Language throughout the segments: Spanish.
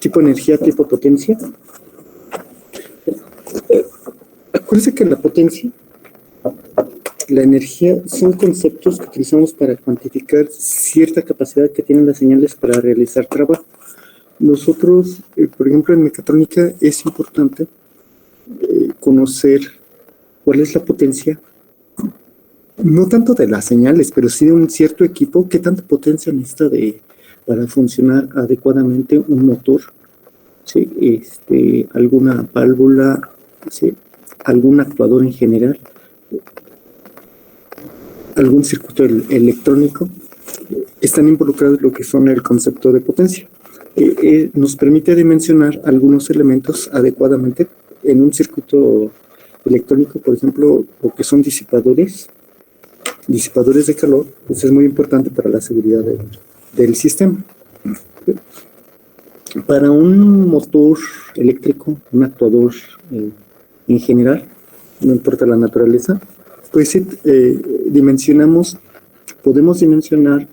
tipo energía, tipo potencia. Acuérdense que la potencia, la energía, son conceptos que utilizamos para cuantificar cierta capacidad que tienen las señales para realizar trabajo. Nosotros, por ejemplo, en mecatrónica es importante conocer cuál es la potencia, no tanto de las señales, pero sí de un cierto equipo, qué tanta potencia necesita para funcionar adecuadamente un motor, ¿sí? Alguna válvula, ¿sí? Algún actuador en general, algún circuito electrónico, están involucrados en lo que son el concepto de potencia. Nos permite dimensionar algunos elementos adecuadamente en un circuito electrónico, por ejemplo, lo que son disipadores de calor, pues es muy importante para la seguridad del sistema. Para un motor eléctrico, un actuador en general, no importa la naturaleza, pues podemos dimensionar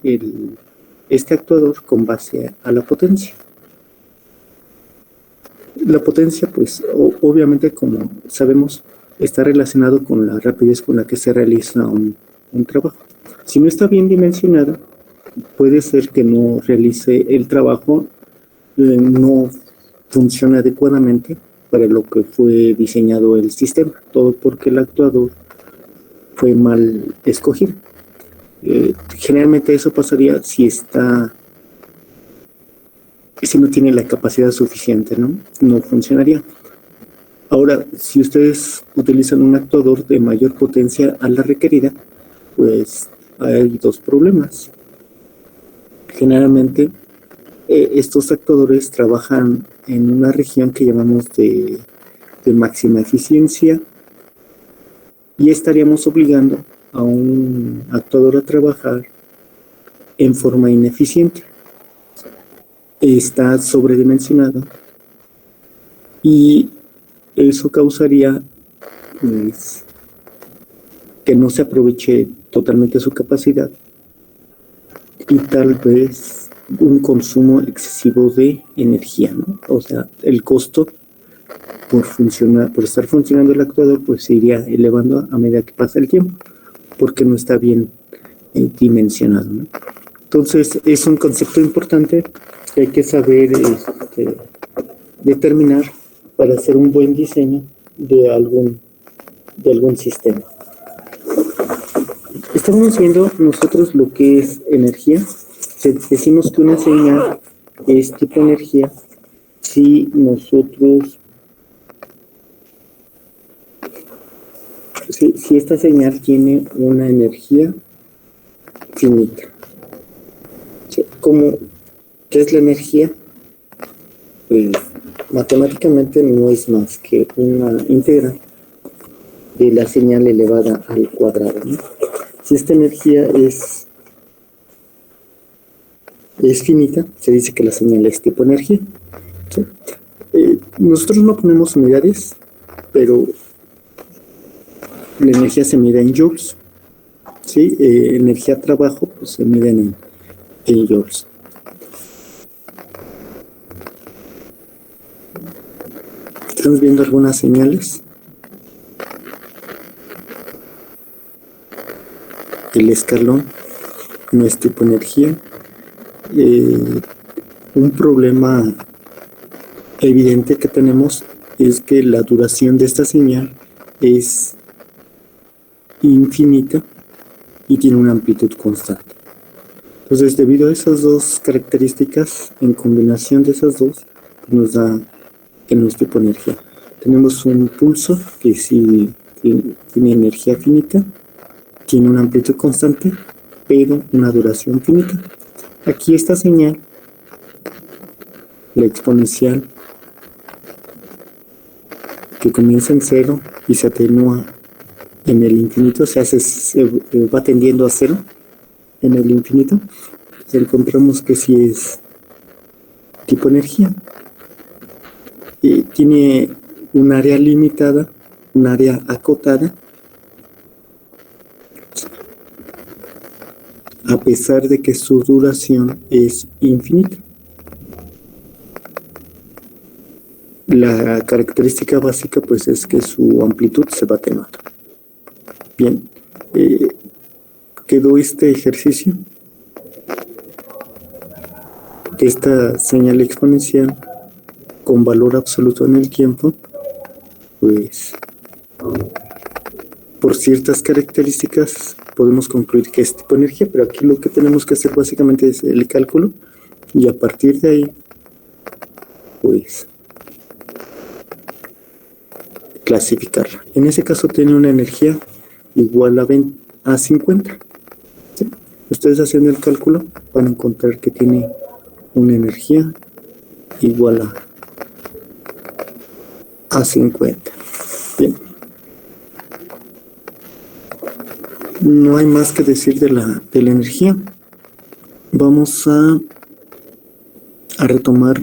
este actuador con base a la potencia. La potencia, pues, obviamente, como sabemos, está relacionado con la rapidez con la que se realiza un trabajo. Si no está bien dimensionada, puede ser que no realice el trabajo, no funcione adecuadamente para lo que fue diseñado el sistema, todo porque el actuador fue mal escogido. Generalmente eso pasaría si no tiene la capacidad suficiente, no funcionaría. Ahora, si ustedes utilizan un actuador de mayor potencia a la requerida, pues hay dos problemas. Generalmente, estos actuadores trabajan en una región que llamamos de máxima eficiencia y estaríamos obligando a un actuador a trabajar en forma ineficiente. Está sobredimensionado y eso causaría pues, que no se aproveche totalmente su capacidad y tal vez un consumo excesivo de energía, ¿no? O sea, el costo por estar funcionando el actuador pues se iría elevando a medida que pasa el tiempo porque no está bien dimensionado, ¿no? Entonces es un concepto importante que hay que saber determinar para hacer un buen diseño de algún sistema. Estamos viendo nosotros lo que es energía. Decimos que una señal es tipo energía si esta señal tiene una energía finita. ¿Qué es la energía? Pues matemáticamente no es más que una integral de la señal elevada al cuadrado, ¿no? Si esta energía es finita, se dice que la señal es tipo energía, ¿sí? Nosotros no ponemos unidades, pero la energía se mide en joules, ¿sí? Energía trabajo pues, se mide en joules. Estamos viendo algunas señales. El escalón no es tipo energía. Un problema evidente que tenemos es que la duración de esta señal es infinita y tiene una amplitud constante. Entonces, debido a esas dos características, en combinación de esas dos, nos da que no es tipo energía. Tenemos un pulso que sí tiene energía finita, tiene una amplitud constante, pero una duración finita. Aquí esta señal, la exponencial, que comienza en 0 y se atenúa en el infinito, se va tendiendo a 0 en el infinito, pues encontramos que sí es tipo energía. Tiene un área limitada, un área acotada, a pesar de que su duración es infinita. La característica básica pues es que su amplitud se va atenuando. Bien, quedó este ejercicio, esta señal exponencial con valor absoluto en el tiempo, pues por ciertas características podemos concluir que es tipo de energía, pero aquí lo que tenemos que hacer básicamente es el cálculo y a partir de ahí, pues, clasificarla. En ese caso tiene una energía igual a 50. ¿Sí? Ustedes haciendo el cálculo van a encontrar que tiene una energía igual a 50. Bien. No hay más que decir de la energía. Vamos a retomar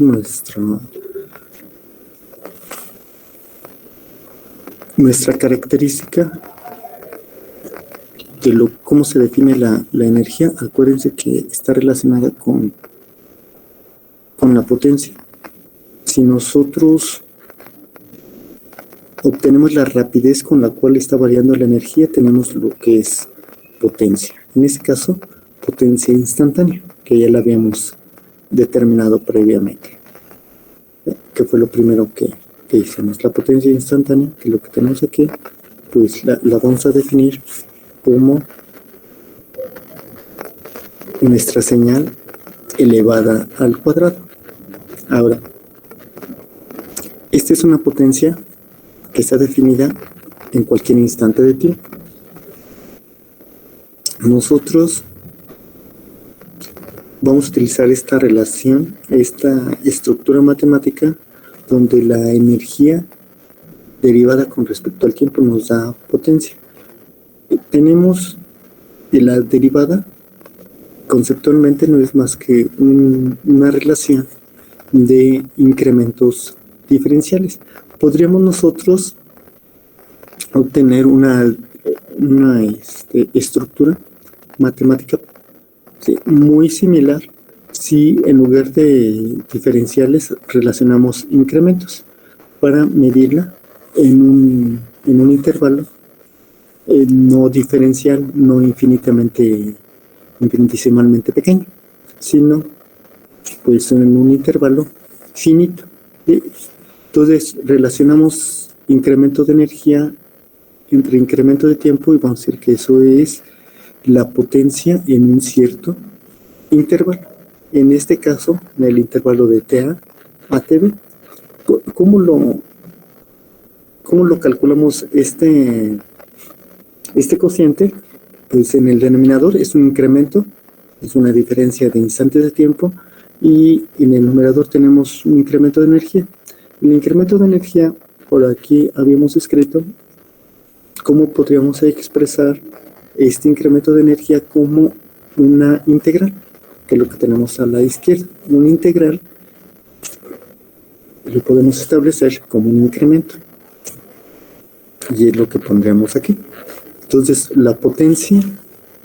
nuestra característica de cómo se define la energía. Acuérdense que está relacionada con la potencia. Si nosotros obtenemos la rapidez con la cual está variando la energía, tenemos lo que es potencia. En este caso, potencia instantánea, que ya la habíamos determinado previamente. Que fue lo primero que hicimos. La potencia instantánea, que lo que tenemos aquí, pues la vamos a definir como nuestra señal elevada al cuadrado. Ahora, esta es una potencia que está definida en cualquier instante de tiempo. Nosotros vamos a utilizar esta relación, esta estructura matemática, donde la energía derivada con respecto al tiempo nos da potencia. Tenemos la derivada, conceptualmente no es más que una relación de incrementos diferenciales. Podríamos nosotros obtener una estructura matemática, ¿sí?, muy similar si en lugar de diferenciales relacionamos incrementos para medirla en un intervalo no diferencial, no infinitesimalmente pequeño, sino pues en un intervalo finito. Entonces relacionamos incremento de energía entre incremento de tiempo y vamos a decir que eso es la potencia en un cierto intervalo. En este caso, en el intervalo de TA a TB. ¿Cómo lo calculamos este cociente? Pues en el denominador es un incremento, es una diferencia de instantes de tiempo, y en el numerador tenemos un incremento de energía. El incremento de energía, por aquí habíamos escrito cómo podríamos expresar este incremento de energía como una integral, que es lo que tenemos a la izquierda. Una integral lo podemos establecer como un incremento, y es lo que pondríamos aquí. Entonces, la potencia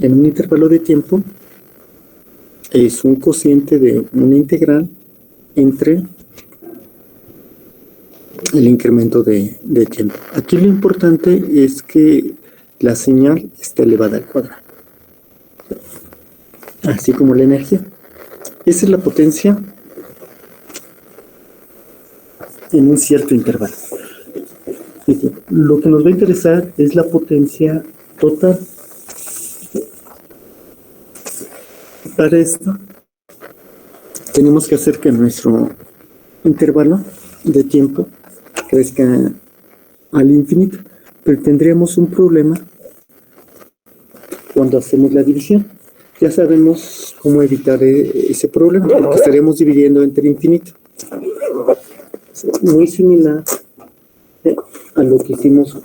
en un intervalo de tiempo es un cociente de una integral entre el incremento de tiempo. Aquí lo importante es que la señal esté elevada al cuadrado, así como la energía. Esa es la potencia en un cierto intervalo. Lo que nos va a interesar es la potencia total. Para esto tenemos que hacer que nuestro intervalo de tiempo crezca al infinito, pero tendríamos un problema cuando hacemos la división. Ya sabemos cómo evitar ese problema, porque estaríamos dividiendo entre infinito. Muy similar a lo que hicimos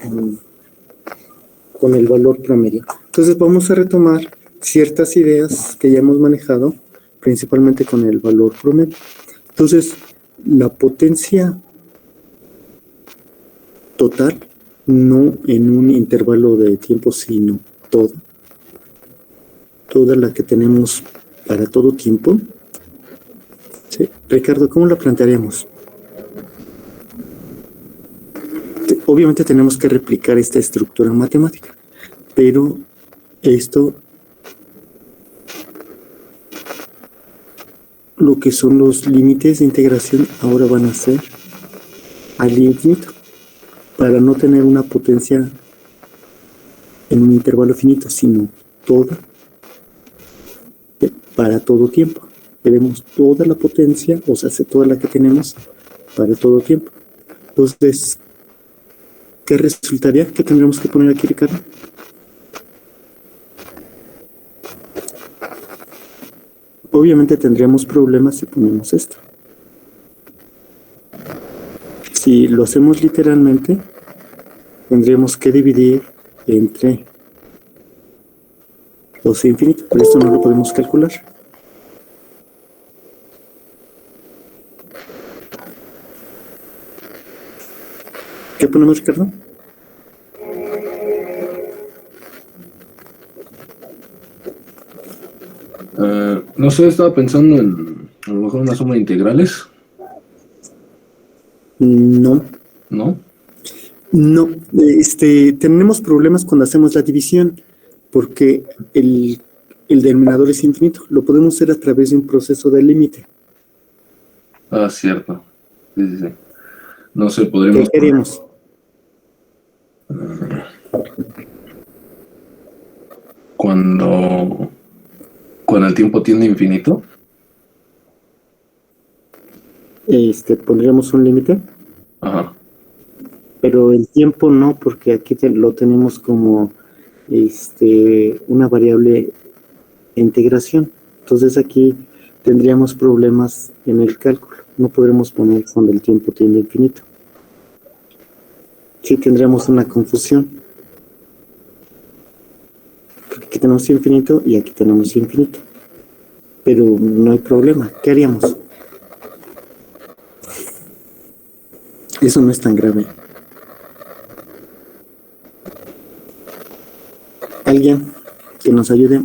con el valor promedio. Entonces vamos a retomar ciertas ideas que ya hemos manejado, principalmente con el valor promedio. Entonces, la potencia total, no en un intervalo de tiempo, sino toda la que tenemos para todo tiempo. ¿Sí? Ricardo, ¿cómo la plantearíamos? obviamente tenemos que replicar esta estructura matemática, pero esto, lo que son los límites de integración, ahora van a ser al infinito, para no tener una potencia en un intervalo finito, sino toda, para todo tiempo. Tenemos toda la potencia, o sea, toda la que tenemos para todo tiempo. Entonces, ¿qué resultaría? ¿Qué tendríamos que poner aquí, Ricardo? Obviamente tendríamos problemas si ponemos esto. Si lo hacemos literalmente, tendríamos que dividir entre 12 infinito, pero esto no lo podemos calcular. ¿Qué ponemos, Ricardo? No sé, estaba pensando en a lo mejor una suma de integrales. No. ¿No? No, tenemos problemas cuando hacemos la división, porque el denominador es infinito. Lo podemos hacer a través de un proceso de límite. Ah, cierto. Sí. No sé, ¿Qué podríamos... queremos? Cuando el tiempo tiende a infinito. Pondríamos un límite. Ajá. Pero el tiempo no, porque aquí lo tenemos como una variable de integración. Entonces aquí tendríamos problemas en el cálculo. No podremos poner cuando el tiempo tiende a infinito. Sí tendríamos una confusión. Porque aquí tenemos infinito y aquí tenemos infinito. Pero no hay problema. ¿Qué haríamos? Eso no es tan grave. ¿Alguien que nos ayude?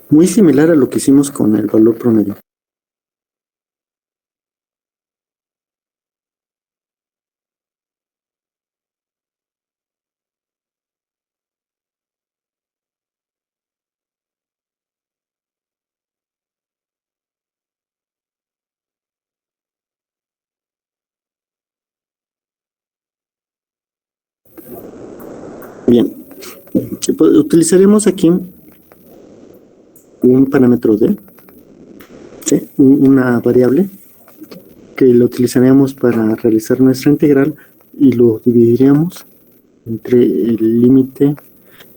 Muy similar a lo que hicimos con el valor promedio. Bien, utilizaremos aquí un parámetro D, ¿sí? Una variable que lo utilizaremos para realizar nuestra integral y lo dividiríamos entre el límite,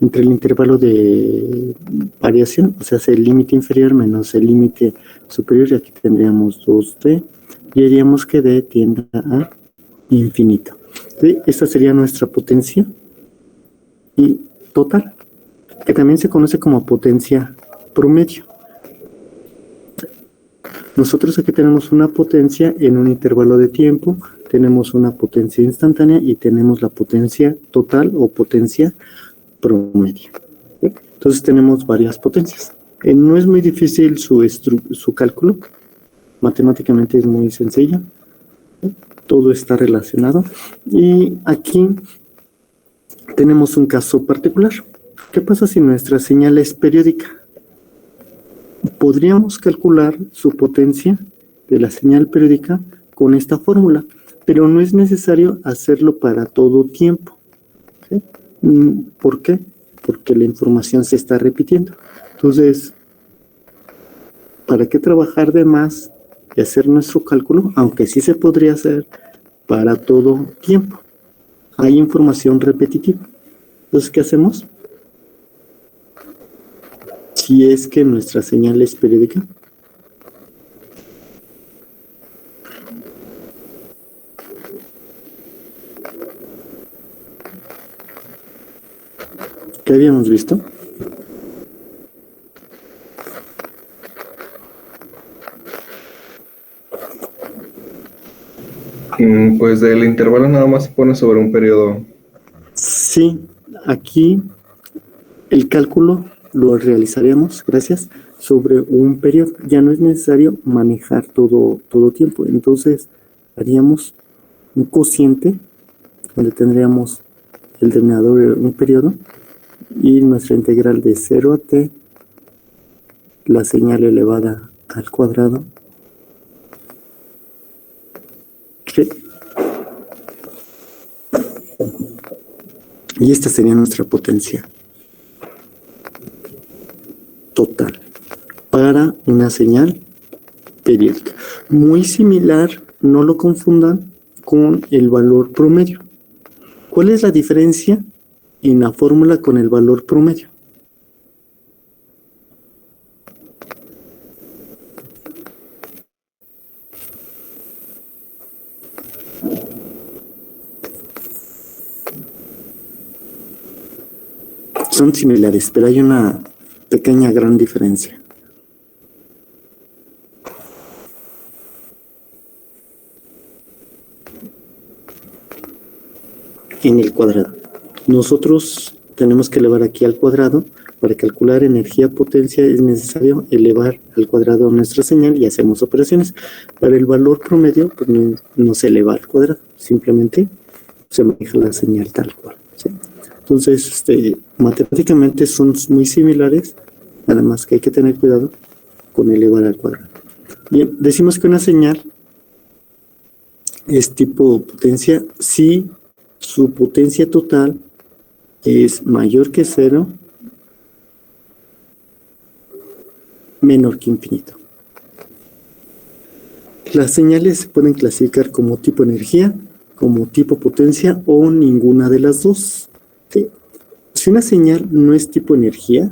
entre el intervalo de variación, o sea, el límite inferior menos el límite superior, y aquí tendríamos 2D, y haríamos que D tienda a infinito. ¿Sí? Esta sería nuestra potencia y total, que también se conoce como potencia promedio. Nosotros aquí tenemos una potencia en un intervalo de tiempo, tenemos una potencia instantánea y tenemos la potencia total o potencia promedio. Entonces tenemos varias potencias. No es muy difícil su cálculo, matemáticamente es muy sencillo, todo está relacionado. Y aquí tenemos un caso particular. ¿Qué pasa si nuestra señal es periódica? Podríamos calcular su potencia de la señal periódica con esta fórmula, pero no es necesario hacerlo para todo tiempo. ¿Sí? ¿Por qué? Porque la información se está repitiendo. Entonces, ¿para qué trabajar de más y hacer nuestro cálculo? Aunque sí se podría hacer para todo tiempo. Hay información repetitiva. Entonces, ¿qué hacemos? Si es que nuestra señal es periódica, ¿qué habíamos visto? Pues el intervalo nada más se pone sobre un periodo. Sí, aquí El cálculo lo realizaríamos, gracias, sobre un periodo. Ya no es necesario manejar todo tiempo. Entonces, haríamos un cociente donde tendríamos el denominador de un periodo y nuestra integral de 0 a t, la señal elevada al cuadrado. Sí. Y esta sería nuestra potencia total para una señal periódica. Muy similar, no lo confundan con el valor promedio. ¿Cuál es la diferencia en la fórmula con el valor promedio? Son similares, pero hay una pequeña gran diferencia. En el cuadrado. Nosotros tenemos que elevar aquí al cuadrado. Para calcular energía potencia es necesario elevar al cuadrado nuestra señal y hacemos operaciones. Para el valor promedio, pues no se eleva al cuadrado, simplemente se maneja la señal tal cual, ¿sí? Entonces, matemáticamente son muy similares, nada más que hay que tener cuidado con elevar al cuadrado. Bien, decimos que una señal es tipo potencia si su potencia total es mayor que 0, menor que infinito. Las señales se pueden clasificar como tipo energía, como tipo potencia o ninguna de las dos. ¿Sí? Si una señal no es tipo energía,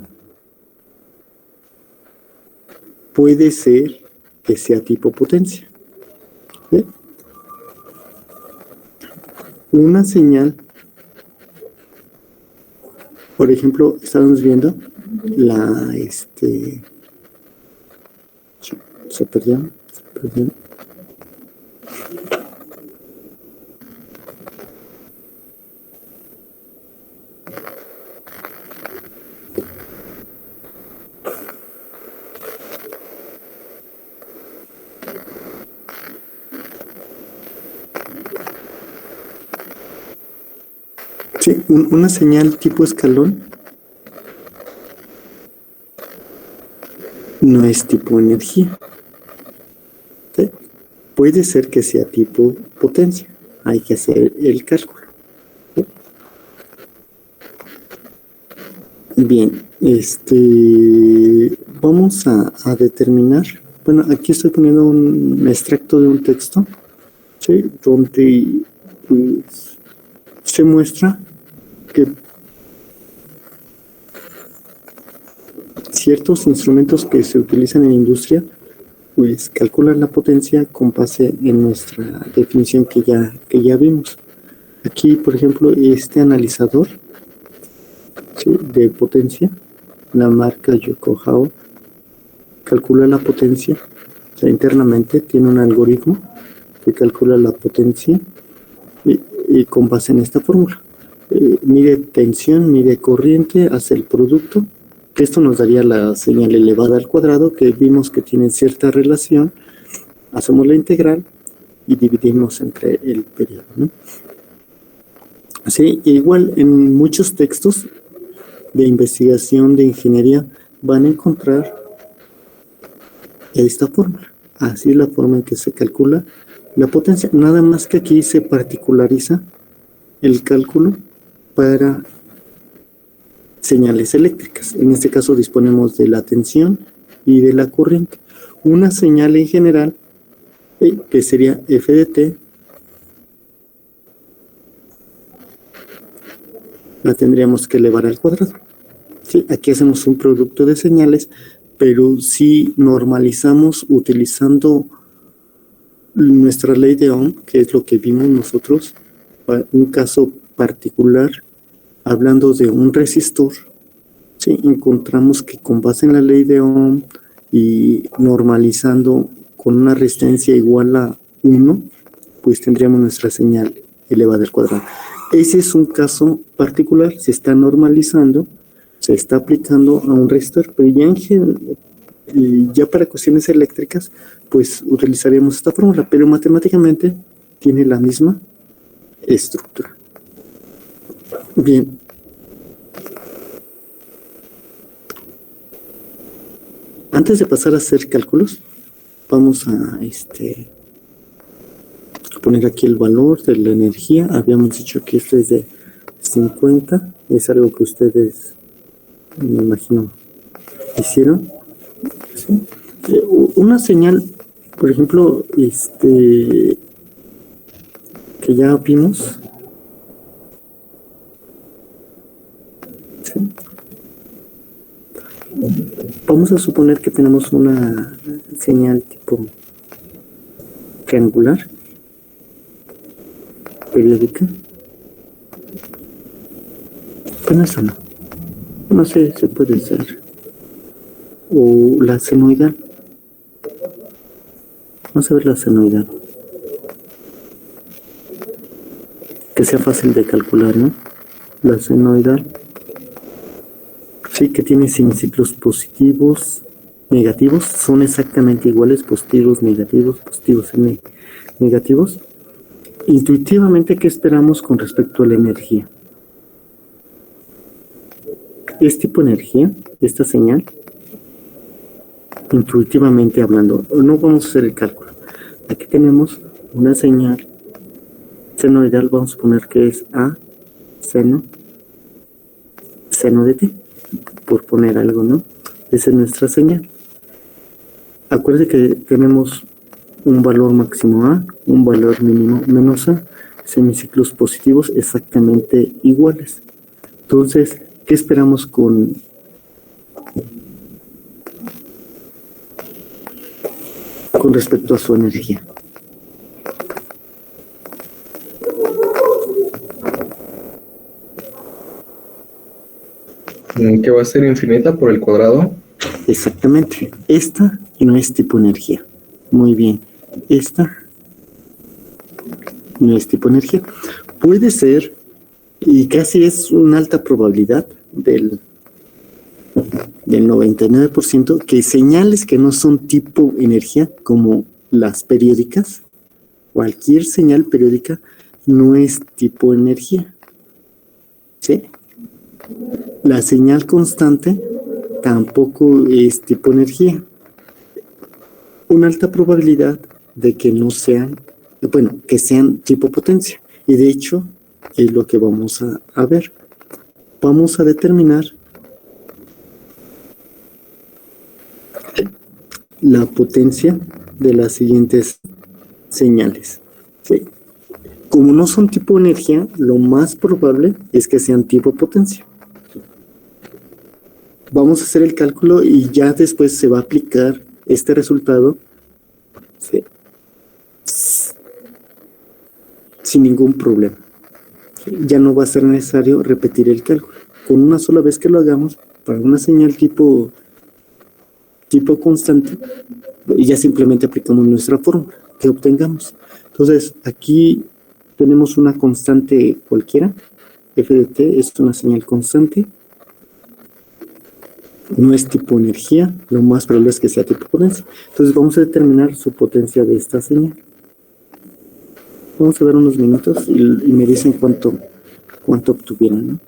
puede ser que sea tipo potencia. ¿Sí? Una señal, por ejemplo, estamos viendo la se perdió. Sí, una señal tipo escalón no es tipo energía. ¿Sí? Puede ser que sea tipo potencia. Hay que hacer el cálculo. ¿Sí? Bien, vamos a determinar. Bueno, aquí estoy poniendo un extracto de un texto, ¿sí? Donde pues, se muestra que ciertos instrumentos que se utilizan en la industria pues calculan la potencia con base en nuestra definición que ya vimos. Aquí, por ejemplo, este analizador, ¿sí?, de potencia, la marca Yokohama, calcula la potencia. O sea, internamente tiene un algoritmo que calcula la potencia y con base en esta fórmula. Mide tensión, mide corriente, hace el producto, que esto nos daría la señal elevada al cuadrado, que vimos que tiene cierta relación. Hacemos la integral y dividimos entre el periodo, ¿no? Sí, igual en muchos textos de investigación de ingeniería van a encontrar esta fórmula. Así es la forma en que se calcula la potencia, nada más que aquí se particulariza el cálculo para señales eléctricas. En este caso disponemos de la tensión y de la corriente. Una señal en general, que sería f de t, la tendríamos que elevar al cuadrado. ¿Sí? Aquí hacemos un producto de señales, pero si normalizamos utilizando nuestra ley de Ohm, que es lo que vimos nosotros, un caso particular, hablando de un resistor, ¿sí?, encontramos que con base en la ley de Ohm y normalizando con una resistencia igual a 1, pues tendríamos nuestra señal elevada al cuadrado. Ese es un caso particular, se está normalizando se está aplicando a un resistor, pero ya para cuestiones eléctricas, pues utilizaríamos esta fórmula, pero matemáticamente tiene la misma estructura. Bien. Antes de pasar a hacer cálculos, vamos a poner aquí el valor de la energía. Habíamos dicho que esto es de 50, es algo que ustedes, me imagino, hicieron. ¿Sí? Una señal, por ejemplo, que ya vimos. ¿Sí? Vamos a suponer que tenemos una señal tipo triangular, periódica. Bueno, eso no sé, se puede hacer. O la senoidal. Vamos a ver la senoidal. Que sea fácil de calcular, ¿no? La senoidal. Sí, que tiene semiciclos positivos, negativos. Son exactamente iguales, positivos, negativos, negativos. Intuitivamente, ¿qué esperamos con respecto a la energía? Es tipo energía, esta señal. Intuitivamente hablando, no vamos a hacer el cálculo. Aquí tenemos una señal senoidal, vamos a poner que es A seno de t, por poner algo, ¿no? Esa es nuestra señal. Acuérdense que tenemos un valor máximo A, un valor mínimo menos A, semiciclos positivos exactamente iguales. Entonces, ¿qué esperamos con respecto a su energía? Que va a ser infinita por el cuadrado. Exactamente. Esta no es tipo energía. Muy bien. Esta no es tipo energía. Puede ser, y casi es una alta probabilidad del 99%, que señales que no son tipo energía, como las periódicas, cualquier señal periódica no es tipo energía. ¿Sí? La señal constante tampoco es tipo energía. Una alta probabilidad de que no sean, que sean tipo potencia. Y de hecho, es lo que vamos a ver. Vamos a determinar la potencia de las siguientes señales. ¿Sí? Como no son tipo energía, lo más probable es que sean tipo potencia. Vamos a hacer el cálculo y ya después se va a aplicar este resultado, ¿sí?, sin ningún problema. Ya no va a ser necesario repetir el cálculo. Con una sola vez que lo hagamos, para una señal tipo constante, ya simplemente aplicamos nuestra fórmula que obtengamos. Entonces, aquí tenemos una constante cualquiera. F de t es una señal constante. No es tipo energía, lo más probable es que sea tipo potencia. Entonces vamos a determinar su potencia de esta señal. Vamos a dar unos minutos y me dicen cuánto obtuvieron, ¿no?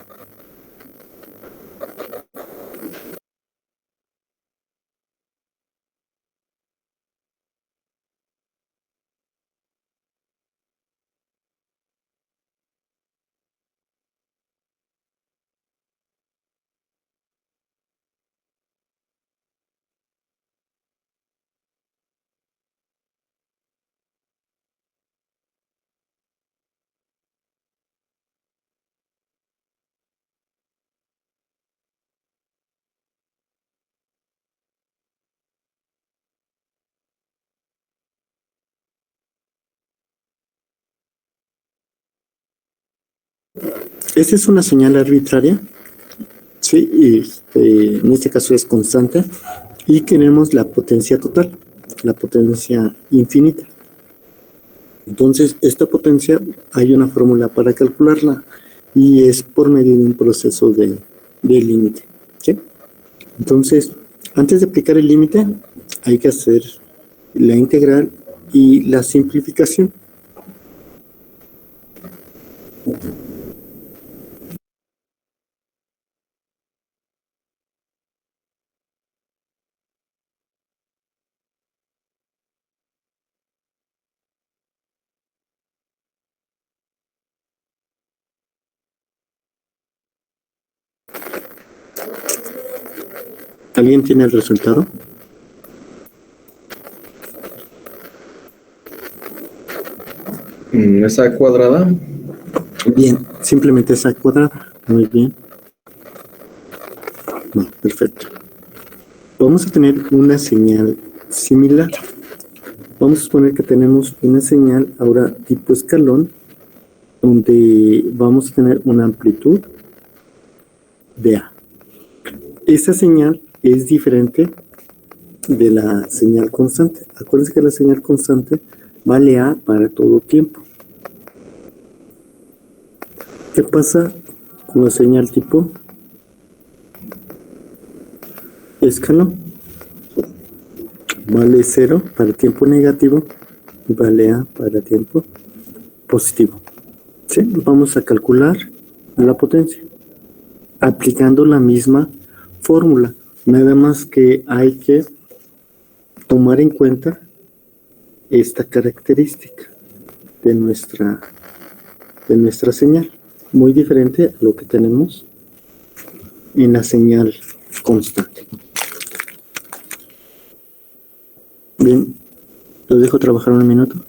Esta es una señal arbitraria, sí, y en este caso es constante, y tenemos la potencia total, la potencia infinita. Entonces, esta potencia hay una fórmula para calcularla y es por medio de un proceso de límite. ¿sí? Entonces, antes de aplicar el límite, hay que hacer la integral y la simplificación. ¿Alguien tiene el resultado? Esa cuadrada. Bien, simplemente esa cuadrada. Muy bien. No, perfecto. Vamos a tener una señal similar. Vamos a suponer que tenemos una señal ahora tipo escalón, donde vamos a tener una amplitud de A. Esta señal es diferente de la señal constante. Acuérdense que la señal constante vale A para todo tiempo. ¿Qué pasa con la señal tipo escalón? Vale 0 para tiempo negativo y vale A para tiempo positivo. ¿Sí? Vamos a calcular la potencia aplicando la misma fórmula. Nada más que hay que tomar en cuenta esta característica de nuestra señal, muy diferente a lo que tenemos en la señal constante. Bien, los dejo trabajar un minuto.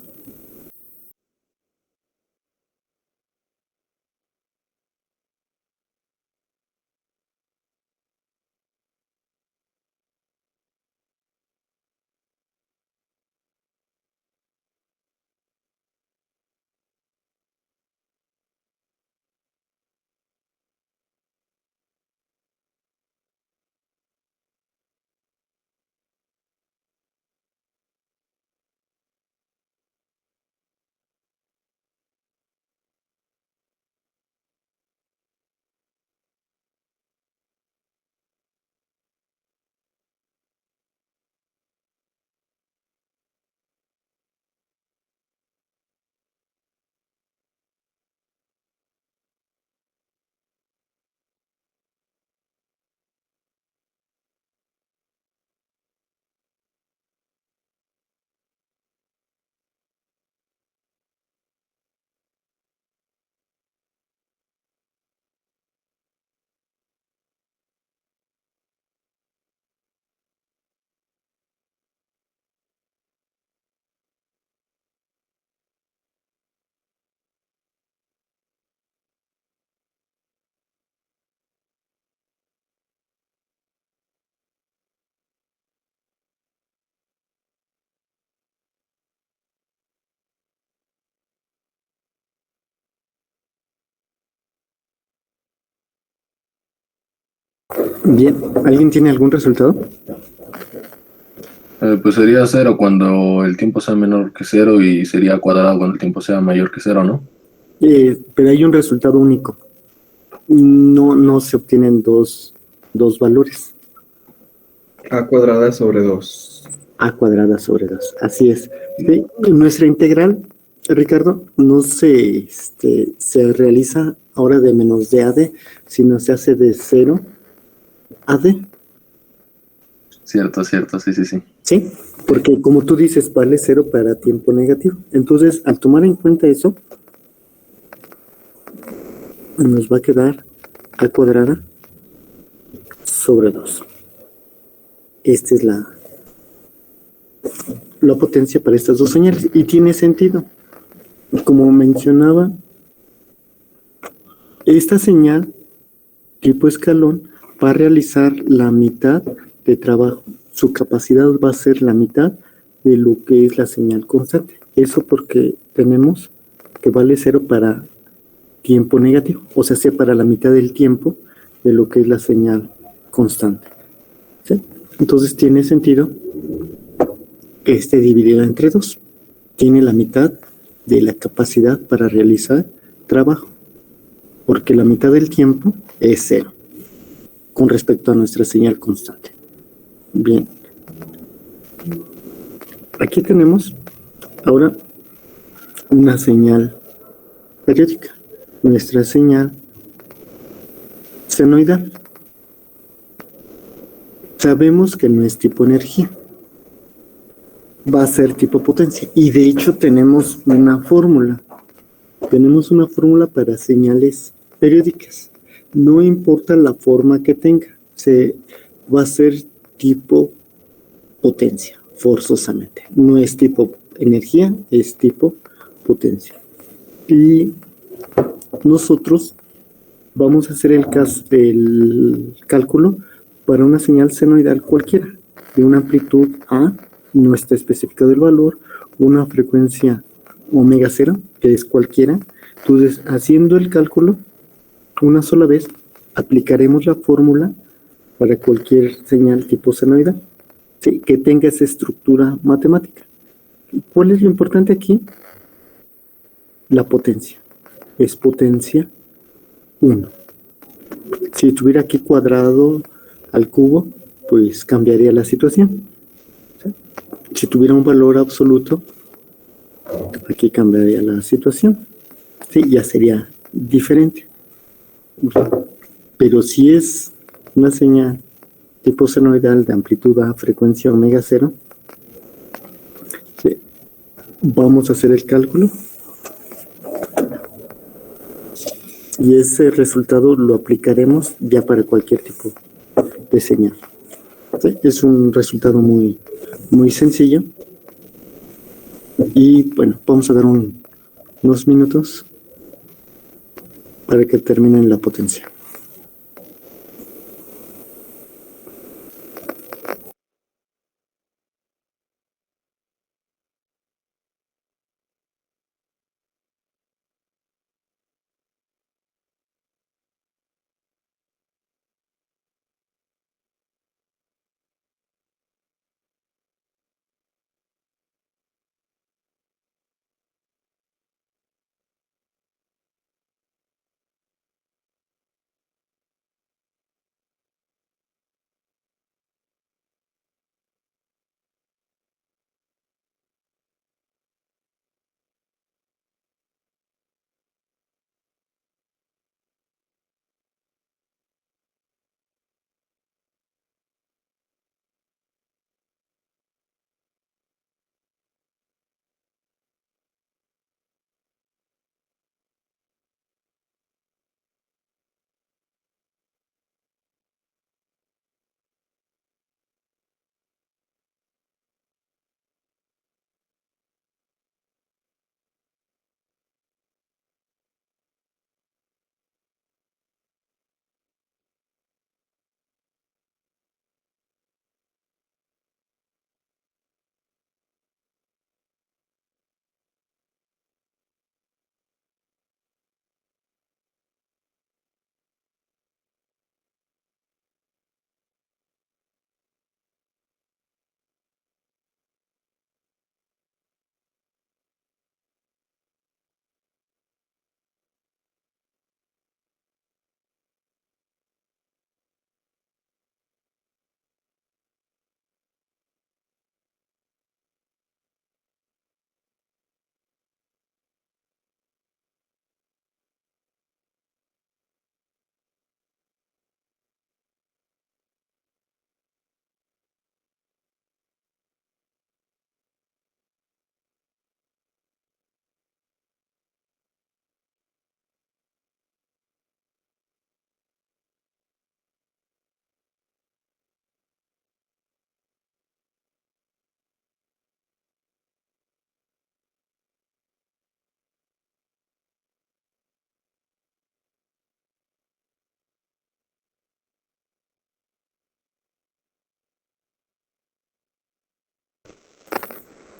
Bien, ¿alguien tiene algún resultado? Pues sería 0 cuando el tiempo sea menor que 0 y sería cuadrado cuando el tiempo sea mayor que 0, ¿no? Pero hay un resultado único. No se obtienen dos valores. A cuadrada sobre 2. A cuadrada sobre 2. Así es. ¿Sí? Nuestra integral, Ricardo, no se realiza ahora de menos de AD, sino se hace de 0 AD. Cierto, sí, sí, sí. Sí, porque como tú dices, vale 0 para tiempo negativo. Entonces, al tomar en cuenta eso, nos va a quedar A cuadrada sobre 2. Esta es la potencia para estas dos señales y tiene sentido. Como mencionaba, esta señal tipo escalón va a realizar la mitad de trabajo. Su capacidad va a ser la mitad de lo que es la señal constante. Eso porque tenemos que vale 0 para tiempo negativo, o sea, para la mitad del tiempo de lo que es la señal constante. ¿Sí? Entonces tiene sentido que esté dividido entre 2. Tiene la mitad de la capacidad para realizar trabajo, porque la mitad del tiempo es 0. con respecto a nuestra señal constante. Bien. Aquí tenemos ahora una señal periódica. Nuestra señal senoidal. Sabemos que no es tipo energía. Va a ser tipo potencia. Y de hecho tenemos una fórmula. Tenemos una fórmula para señales periódicas. No importa la forma que tenga. Va a ser tipo potencia, forzosamente. No es tipo energía, es tipo potencia. Y nosotros vamos a hacer el cálculo para una señal senoidal cualquiera, de una amplitud A, no está especificado el valor, una frecuencia omega 0, que es cualquiera. Entonces, haciendo el cálculo una sola vez, aplicaremos la fórmula para cualquier señal tipo senoidal, ¿sí?, que tenga esa estructura matemática. ¿Cuál es lo importante aquí? La potencia. Es potencia 1. Si estuviera aquí cuadrado al cubo, pues cambiaría la situación. ¿Sí? Si tuviera un valor absoluto, aquí cambiaría la situación. Sí, ya sería diferente. Pero si es una señal tipo senoidal de amplitud A, frecuencia omega 0, ¿sí?, vamos a hacer el cálculo. Y ese resultado lo aplicaremos ya para cualquier tipo de señal. ¿Sí? Es un resultado muy, muy sencillo. Y bueno, vamos a dar unos minutos para que terminen la potencia.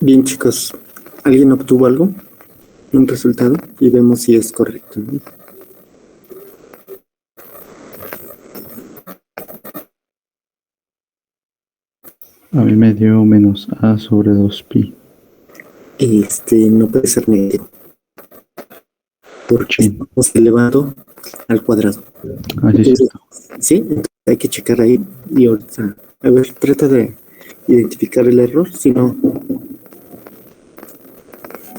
Bien, chicos, ¿alguien obtuvo algo? ¿Un resultado? Y vemos si es correcto, ¿no? A mí me dio menos A sobre 2pi. No puede ser negativo, porque Chin. estamos elevando al cuadrado. Así es Entonces, cierto. ¿sí? hay que checar ahí y ahorita, a ver, trata de identificar el error, si no,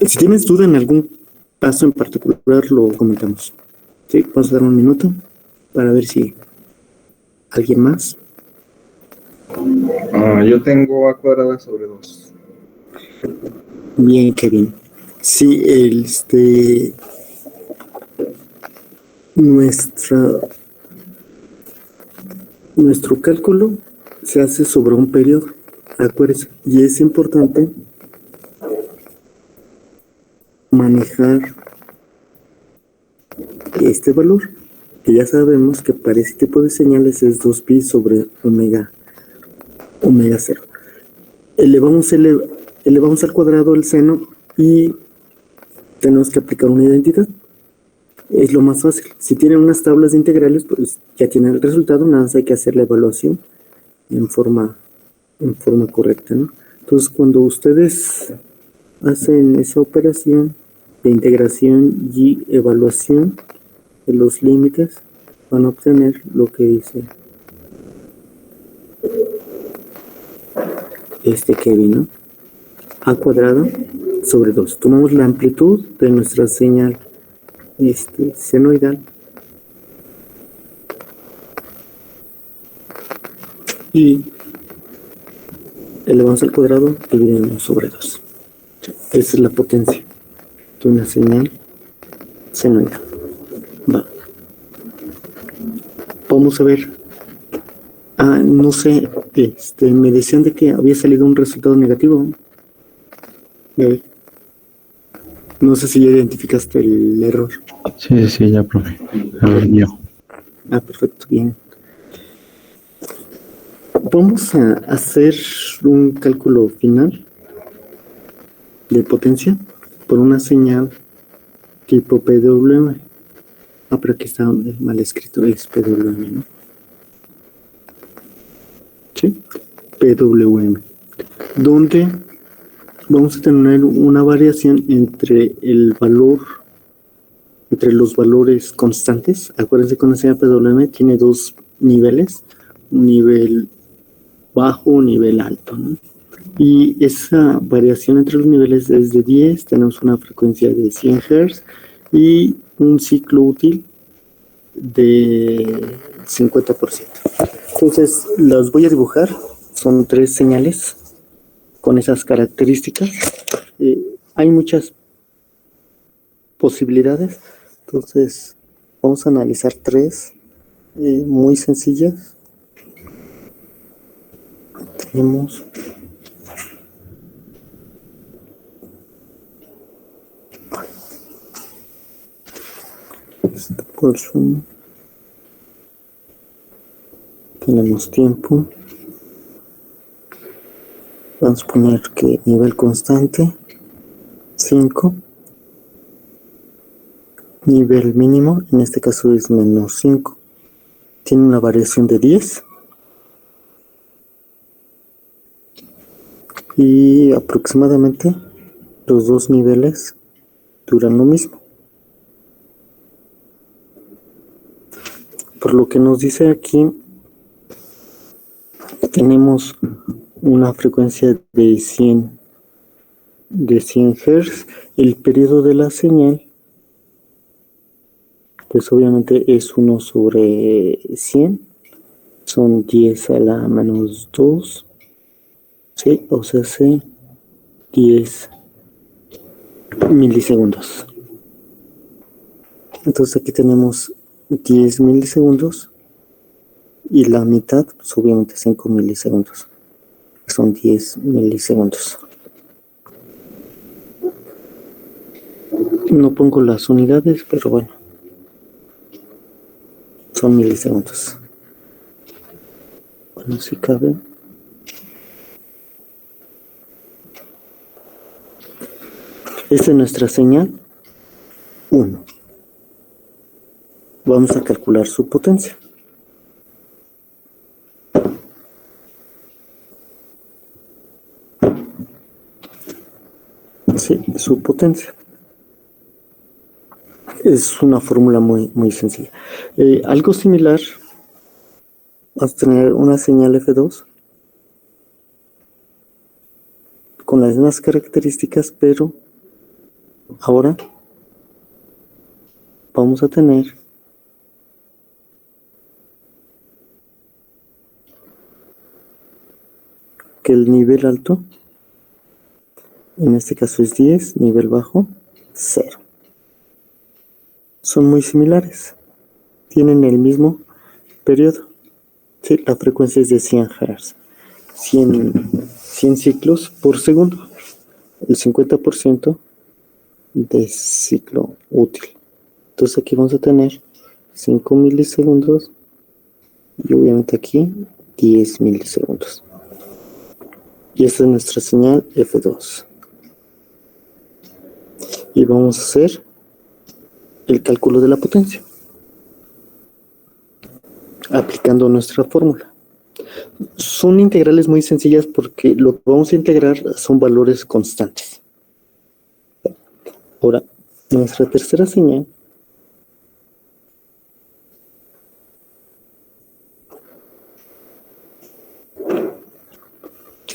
si tienes duda en algún paso en particular, lo comentamos. Sí, vamos a dar un minuto para ver si alguien más. Yo tengo a cuadrada sobre 2. Bien, Kevin. Sí, nuestro cálculo se hace sobre un periodo, acuérdense, y es importante manejar este valor, que ya sabemos que para este tipo de señales es 2pi sobre omega 0. Elevamos al cuadrado el seno y tenemos que aplicar una identidad. Es lo más fácil. Si tienen unas tablas de integrales, pues ya tienen el resultado, nada más hay que hacer la evaluación en forma correcta, ¿no? Entonces, cuando ustedes hacen esa operación de integración y evaluación de los límites, van a obtener lo que dice Kevin, ¿no? A cuadrado sobre 2. Tomamos la amplitud de nuestra señal senoidal y elevamos al cuadrado dividiendo sobre 2. Esa es la potencia de una señal senoidal. Va. Vamos a ver. No sé, me decían de que había salido un resultado negativo. A ver. No sé si ya identificaste el error. Sí, ya, profe. A ver, yo. Perfecto, bien. Vamos a hacer un cálculo final de potencia por una señal tipo PWM. Pero aquí está mal escrito, es PWM, ¿no? Sí, PWM. Donde vamos a tener una variación entre los valores constantes. Acuérdense que una señal PWM tiene dos niveles, un nivel bajo, un nivel alto, ¿no? Y esa variación entre los niveles es de 10, tenemos una frecuencia de 100 Hz y un ciclo útil de 50%. Entonces, las voy a dibujar, son 3 señales con esas características. Hay muchas posibilidades, entonces vamos a analizar 3 muy sencillas. Tenemos por Zoom. Tenemos tiempo. Vamos a poner que nivel constante 5. Nivel mínimo, en este caso es menos 5. Tiene una variación de 10. Y aproximadamente los dos niveles duran lo mismo. Por lo que nos dice aquí, tenemos una frecuencia de 100 Hz. El periodo de la señal, pues obviamente es 1 sobre 100. Son 10 a la menos 2. Sí, o sea, 10 milisegundos. Entonces aquí tenemos 10 milisegundos y la mitad, pues obviamente 5 milisegundos. Son 10 milisegundos. No pongo las unidades, pero bueno, son milisegundos. Bueno, si cabe. Esta es nuestra señal 1. Vamos a calcular su potencia. Sí, su potencia. Es una fórmula muy sencilla. Algo similar Vamos a tener una señal F2 con las mismas características, pero ahora vamos a tener que el nivel alto, en este caso es 10, nivel bajo, 0. Son muy similares, tienen el mismo periodo. Sí, la frecuencia es de 100 Hz, 100 ciclos por segundo, el 50% de ciclo útil. Entonces aquí vamos a tener 5 milisegundos y obviamente aquí 10 milisegundos. Y esta es nuestra señal F2. Y vamos a hacer el cálculo de la potencia aplicando nuestra fórmula. Son integrales muy sencillas porque lo que vamos a integrar son valores constantes. Ahora, nuestra tercera señal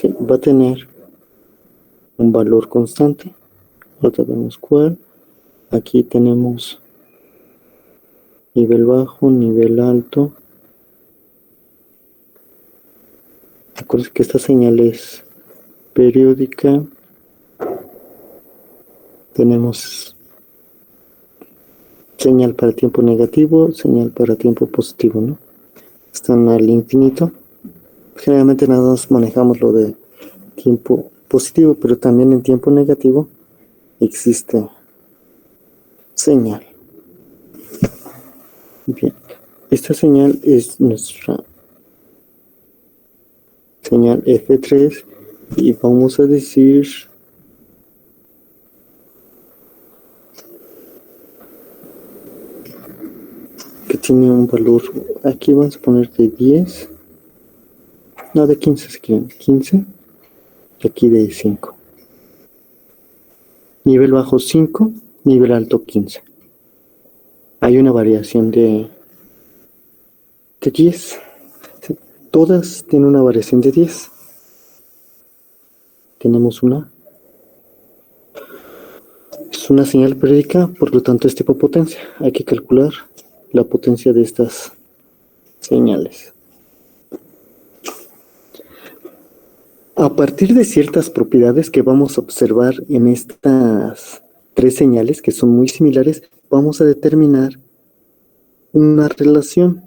va a tener un valor constante. Ahora vemos cuál. Aquí tenemos nivel bajo, nivel alto. Acuérdense que esta señal es periódica. Tenemos señal para tiempo negativo, señal para tiempo positivo, ¿no? Están al infinito. Generalmente nada más manejamos lo de tiempo positivo, pero también en tiempo negativo existe señal. Bien, esta señal es nuestra señal F3 y vamos a decir que tiene un valor, aquí vamos a poner de 10, no, de 15 si quieren, 15 y aquí de 5. Nivel bajo 5, nivel alto 15. Hay una variación de 10. ¿Sí? Todas tienen una variación de 10. Tenemos es una señal periódica, por lo tanto es tipo potencia. Hay que calcular la potencia de estas señales. A partir de ciertas propiedades que vamos a observar en estas tres señales, que son muy similares, vamos a determinar una relación,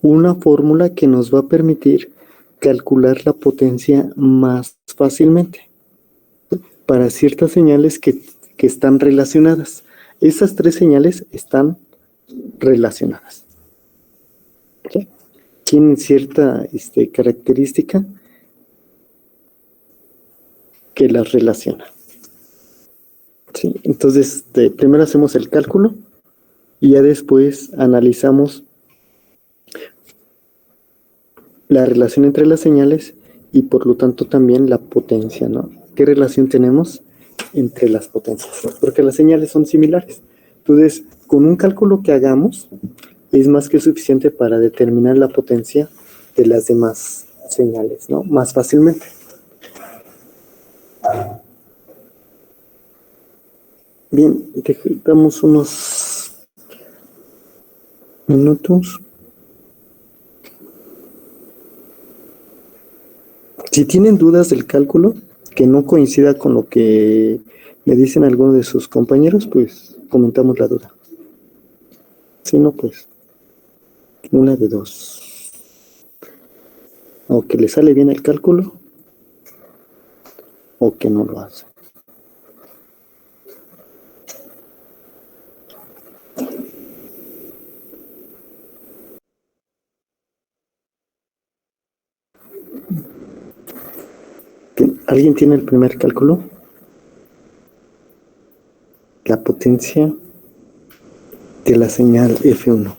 una fórmula que nos va a permitir calcular la potencia más fácilmente para ciertas señales que están relacionadas. Esas tres señales están relacionadas. ¿Sí? Tienen cierta característica que las relaciona. ¿Sí? Entonces, primero hacemos el cálculo y ya después analizamos la relación entre las señales y por lo tanto también la potencia, ¿no? ¿Qué relación tenemos entre las potencias? Porque las señales son similares. Entonces, con un cálculo que hagamos, es más que suficiente para determinar la potencia de las demás señales, ¿no? Más fácilmente. Bien, damos unos minutos. Si tienen dudas del cálculo que no coincida con lo que me dicen algunos de sus compañeros, pues comentamos la duda. Si no, pues una de dos. O que le sale bien el cálculo o que no lo hace. ¿Alguien tiene el primer cálculo? La potencia de la señal F1.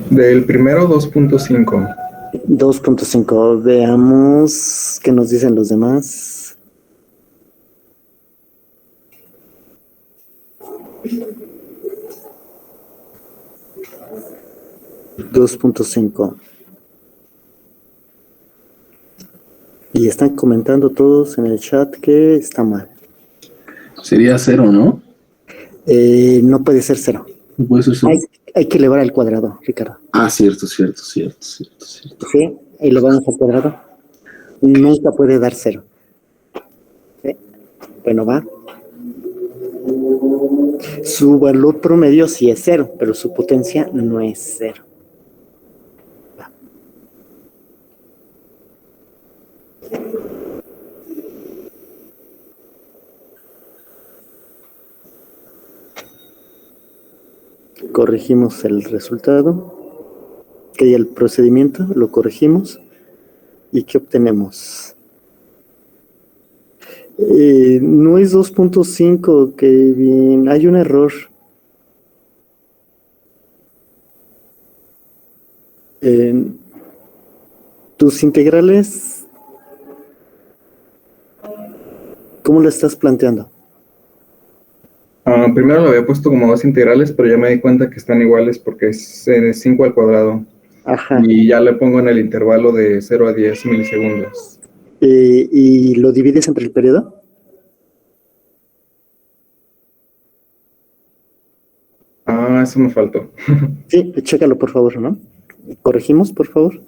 Del primero 2.5. 2.5. Veamos qué nos dicen los demás. $2.5. Y están comentando todos en el chat que está mal. Sería 0, ¿no? No puede ser 0. No puede ser 0. Hay que elevar al cuadrado, Ricardo. Ah, cierto. ¿Sí? Elevamos al cuadrado. Nunca puede dar 0. ¿Sí? Bueno, va. Su valor promedio sí es 0, pero su potencia no es 0. Va. Corregimos el resultado. Que el procedimiento lo corregimos. ¿Y qué obtenemos? No es 2.5, que bien, hay un error. Tus integrales, ¿cómo lo estás planteando? Primero lo había puesto como 2 integrales, pero ya me di cuenta que están iguales porque es 5 al cuadrado. Ajá. Y ya le pongo en el intervalo de 0 a 10 milisegundos. ¿Y lo divides entre el periodo? Eso me faltó. Sí, chécalo por favor, ¿no? Corregimos, por favor.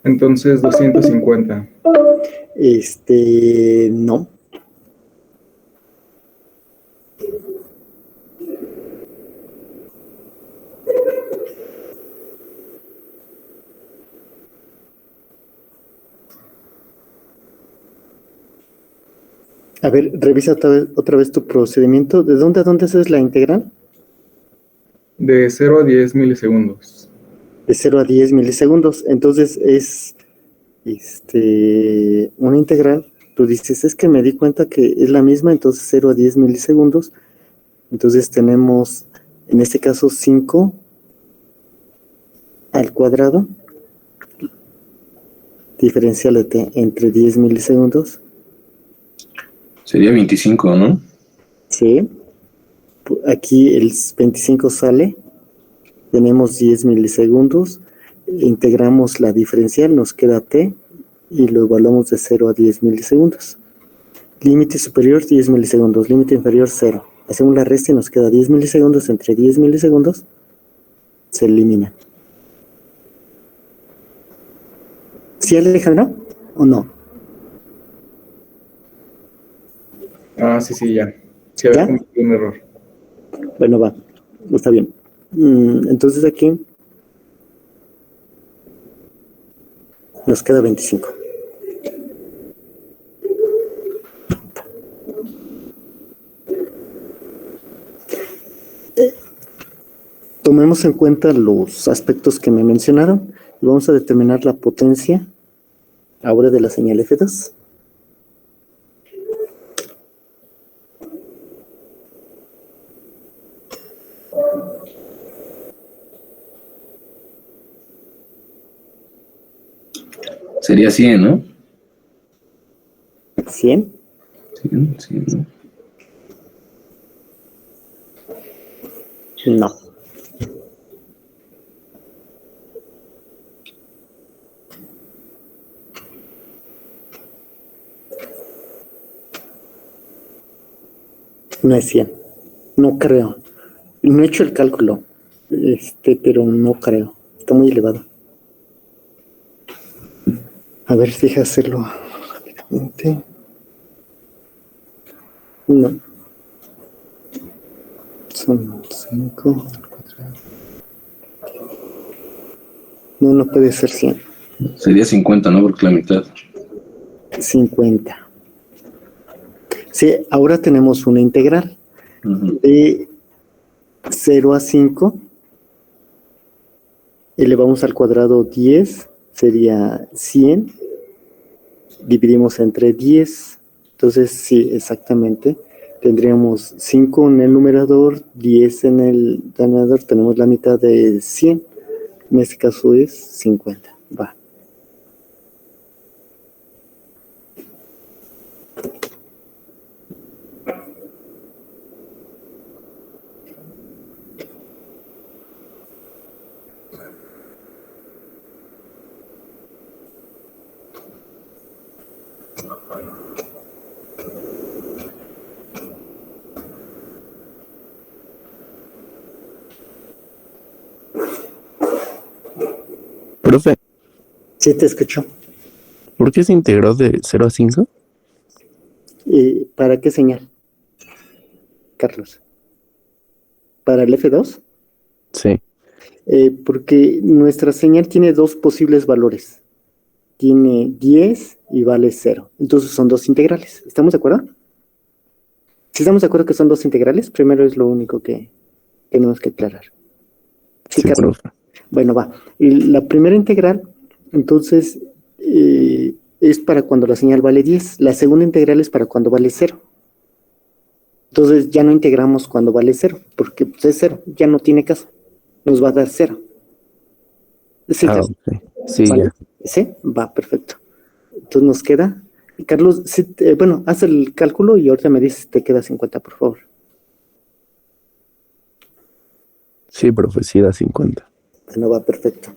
Entonces 250. No. A ver, revisa otra vez tu procedimiento. ¿De dónde a dónde haces la integral? De 0 a 10 milisegundos. De 0 a 10 milisegundos. Entonces es una integral. Tú dices, es que me di cuenta que es la misma, entonces 0 a 10 milisegundos. Entonces tenemos, en este caso, 5 al cuadrado. Diferencial de t entre 10 milisegundos. Sería 25, ¿no? Sí. Aquí el 25 sale. Tenemos 10 milisegundos. Integramos la diferencial, nos queda t. Y lo evaluamos de 0 a 10 milisegundos. Límite superior 10 milisegundos. Límite inferior 0. Hacemos la resta y nos queda 10 milisegundos. Entre 10 milisegundos se elimina. ¿Sí, Alejandro? ¿O no? Sí, ya. Sí, había cometido un error. Bueno, va. Está bien. Entonces aquí nos queda 25. Tomemos en cuenta los aspectos que me mencionaron y vamos a determinar la potencia ahora de la señal F2. Sería 100, ¿no? 100. 100, ¿no? No. No es 100. No creo. No he hecho el cálculo. Pero no creo. Está muy elevado. A ver, deja hacerlo rápidamente. No. Son 5 al cuadrado. No, no puede ser 100. Sería 50, ¿no? Porque la mitad. 50. Sí, ahora tenemos una integral Ujú. de 0 a 5. Elevamos al cuadrado 10, sería 100. Dividimos entre 10. Entonces, sí, exactamente. Tendríamos 5 en el numerador, 10 en el denominador. Tenemos la mitad de 100. En este caso es 50. Va. Profe, Sí, te escucho. ¿por qué se integró de 0 a 5? ¿Para qué señal, Carlos? ¿Para el F2? Sí. Porque nuestra señal tiene dos posibles valores. Tiene 10 y vale 0. Entonces son dos integrales. ¿Estamos de acuerdo? Si estamos de acuerdo que son dos integrales, primero es lo único que tenemos que aclarar. Sí, Sí, Carlos. profe. Bueno, va. Y la primera integral, entonces, es para cuando la señal vale 10. La segunda integral es para cuando vale 0. Entonces ya no integramos cuando vale 0, porque pues, es 0, ya no tiene caso. Nos va a dar 0. ¿Es el caso? Ok. Sí, ¿Vale? ya. ¿Sí? Va, perfecto. Entonces nos queda. Carlos, sí, bueno, haz el cálculo y ahorita me dices si te queda 50, por favor. Sí, profe, sí da 50. Bueno, va, perfecto.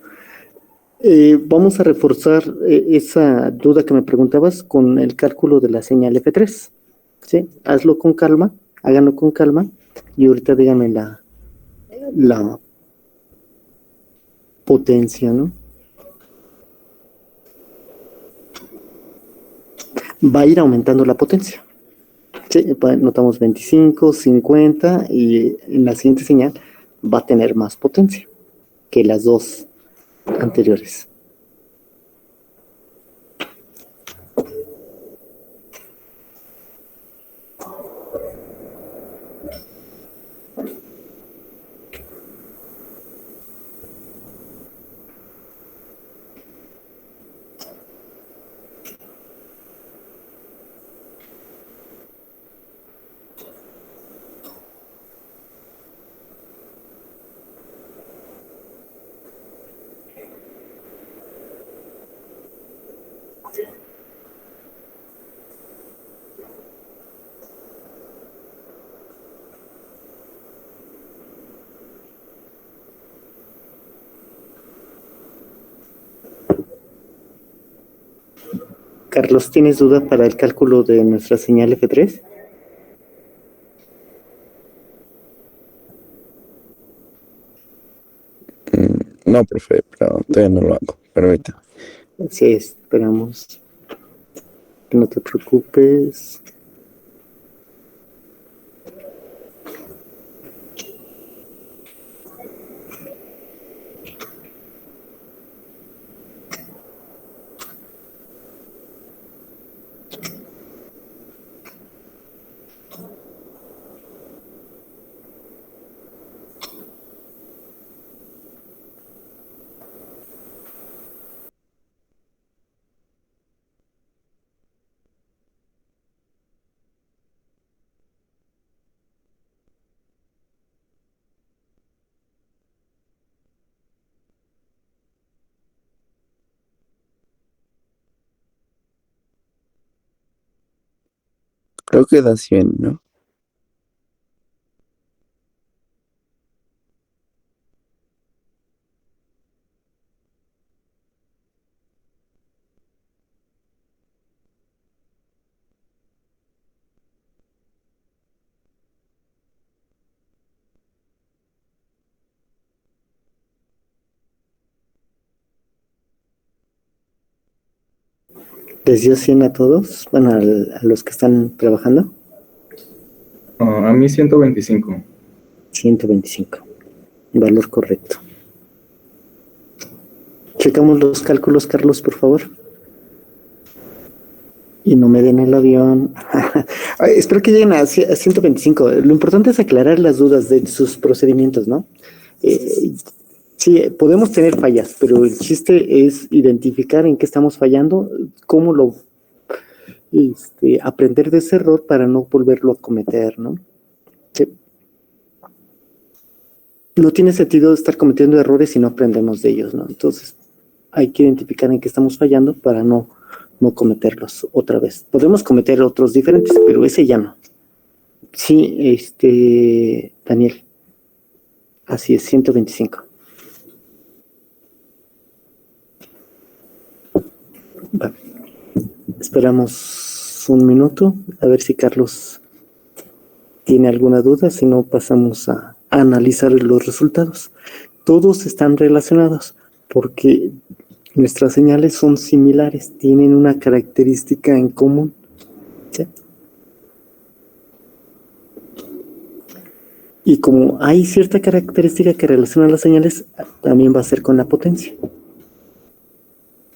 Vamos a reforzar esa duda que me preguntabas con el cálculo de la señal F3. ¿Sí? Hazlo con calma, háganlo con calma y ahorita díganme la potencia, ¿no? Va a ir aumentando la potencia. Sí, notamos 25, 50 y en la siguiente señal va a tener más potencia que las dos anteriores. Carlos, ¿tienes duda para el cálculo de nuestra señal F3? No, profe, pero todavía no lo hago. Permítame. Sí, esperamos. Que no te preocupes. Creo que da 100, ¿no? ¿Les dio 100 a todos? Bueno, a los que están trabajando. A mí 125. 125. Valor correcto. Checamos los cálculos, Carlos, por favor. Y no me den el avión. Ay, espero que lleguen a 125. Lo importante es aclarar las dudas de sus procedimientos, ¿no? Sí, podemos tener fallas, pero el chiste es identificar en qué estamos fallando, cómo aprender de ese error para no volverlo a cometer, ¿no? Sí. No tiene sentido estar cometiendo errores si no aprendemos de ellos, ¿no? Entonces, hay que identificar en qué estamos fallando para no cometerlos otra vez. Podemos cometer otros diferentes, pero ese ya no. Sí, Daniel. Así es, 125. Vale. Esperamos un minuto a ver si Carlos tiene alguna duda, si no pasamos a analizar los resultados. Todos están relacionados porque nuestras señales son similares, tienen una característica en común. ¿Sí? Y como hay cierta característica que relaciona las señales, también va a ser con la potencia.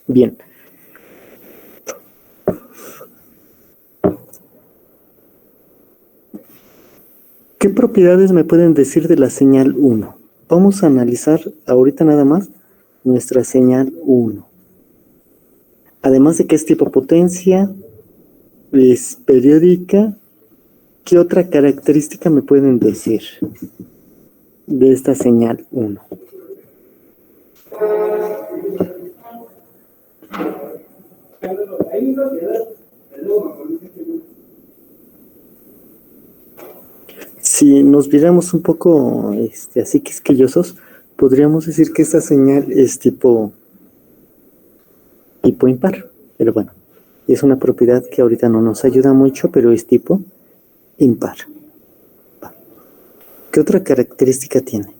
Bien. ¿Qué propiedades me pueden decir de la señal 1? Vamos a analizar ahorita nada más nuestra señal 1. Además de que es tipo potencia, es periódica, ¿qué otra característica me pueden decir de esta señal 1? Si nos viéramos un poco así quisquillosos, podríamos decir que esta señal es tipo impar, pero bueno, es una propiedad que ahorita no nos ayuda mucho, pero es tipo impar. ¿Qué otra característica tiene?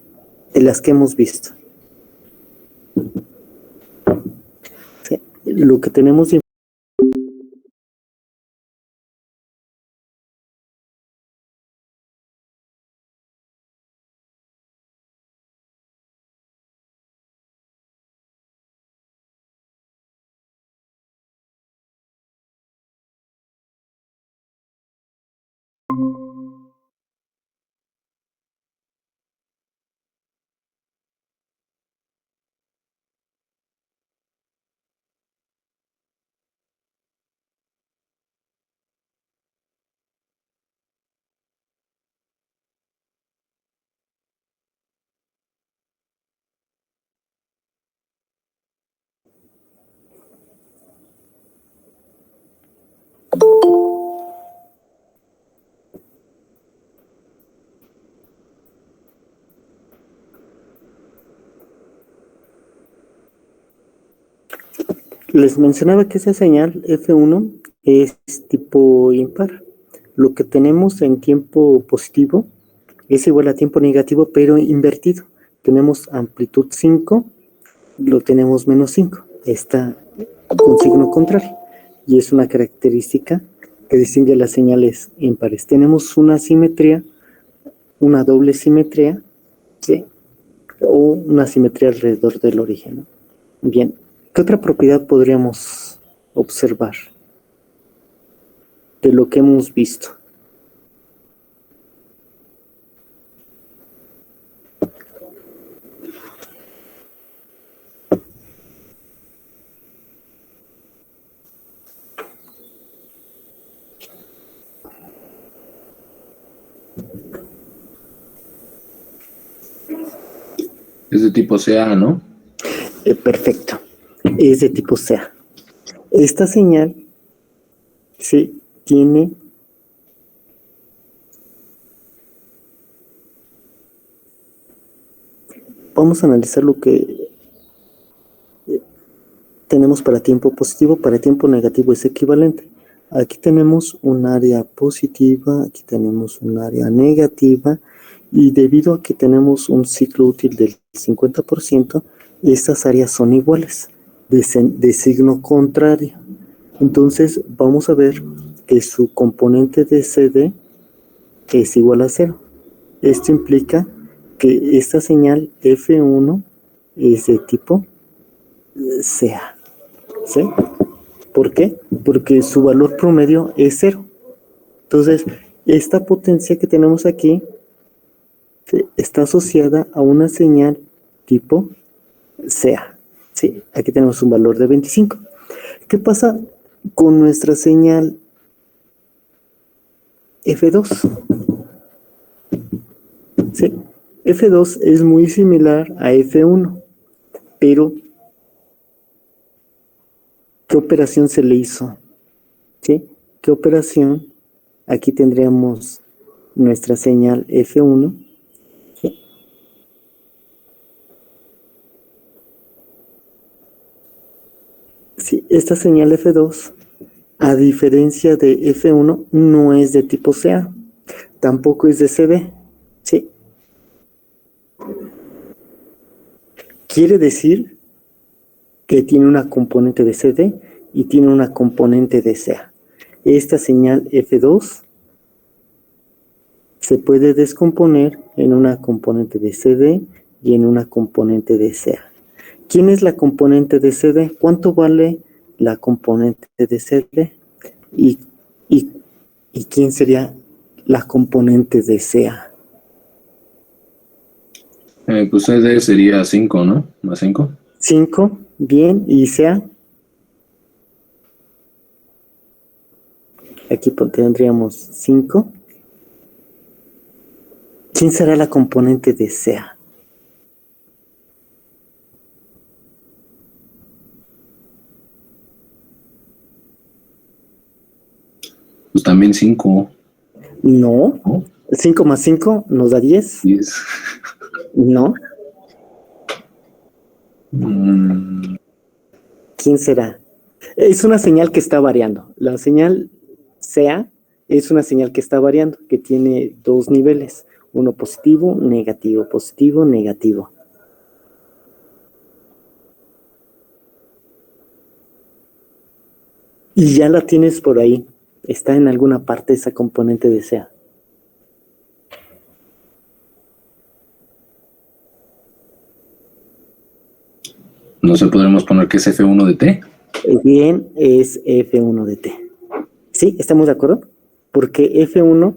De las que hemos visto. Sí, lo que tenemos de les mencionaba que esa señal F1 es tipo impar. Lo que tenemos en tiempo positivo es igual a tiempo negativo, pero invertido. Tenemos amplitud 5, lo tenemos menos 5. Está con signo contrario. Y es una característica que distingue las señales impares. Tenemos una simetría, una doble simetría, ¿sí? O una simetría alrededor del origen, ¿no? Bien. ¿Qué otra propiedad podríamos observar de lo que hemos visto? Es de tipo CA, ¿no? Perfecto. Es de tipo CA. Esta señal sí tiene vamos a analizar lo que tenemos para tiempo positivo, para tiempo negativo es equivalente. Aquí tenemos un área positiva, aquí tenemos un área negativa, y debido a que tenemos un ciclo útil del 50%, estas áreas son iguales, de signo contrario. Entonces vamos a ver que su componente de CD es igual a 0. Esto implica que esta señal F1 es de tipo sea. ¿Sí? ¿Por qué? Porque su valor promedio es 0. Entonces, esta potencia que tenemos aquí está asociada a una señal tipo sea. ¿Sí? Aquí tenemos un valor de 25. ¿Qué pasa con nuestra señal F2? ¿Sí? F2 es muy similar a F1, pero ¿qué operación se le hizo? ¿Sí? ¿Qué operación? Aquí tendríamos nuestra señal F1. ¿Sí? Sí, esta señal F2, a diferencia de F1, no es de tipo sea, tampoco es de CD. ¿Sí? Quiere decir que tiene una componente de CD y tiene una componente de sea. Esta señal F2 se puede descomponer en una componente de CD y en una componente de sea. ¿Quién es la componente de CD? ¿Cuánto vale la componente de CD? ¿Y quién sería la componente de sea? Pues CD sería 5, ¿no? Más 5. 5, bien, y sea. Aquí tendríamos 5. ¿Quién será la componente de sea? Pues también 5. No. ¿No? 5 más 5 nos da 10. 10. No. ¿Quién será? Es una señal que está variando. La señal sea es una señal que está variando, que tiene dos niveles. Uno positivo, negativo, positivo, negativo. Y ya la tienes por ahí. Está en alguna parte esa componente de sea. No sé, podremos poner que es F1 de T. Bien, es F1 de T. ¿Sí? ¿Estamos de acuerdo? Porque F1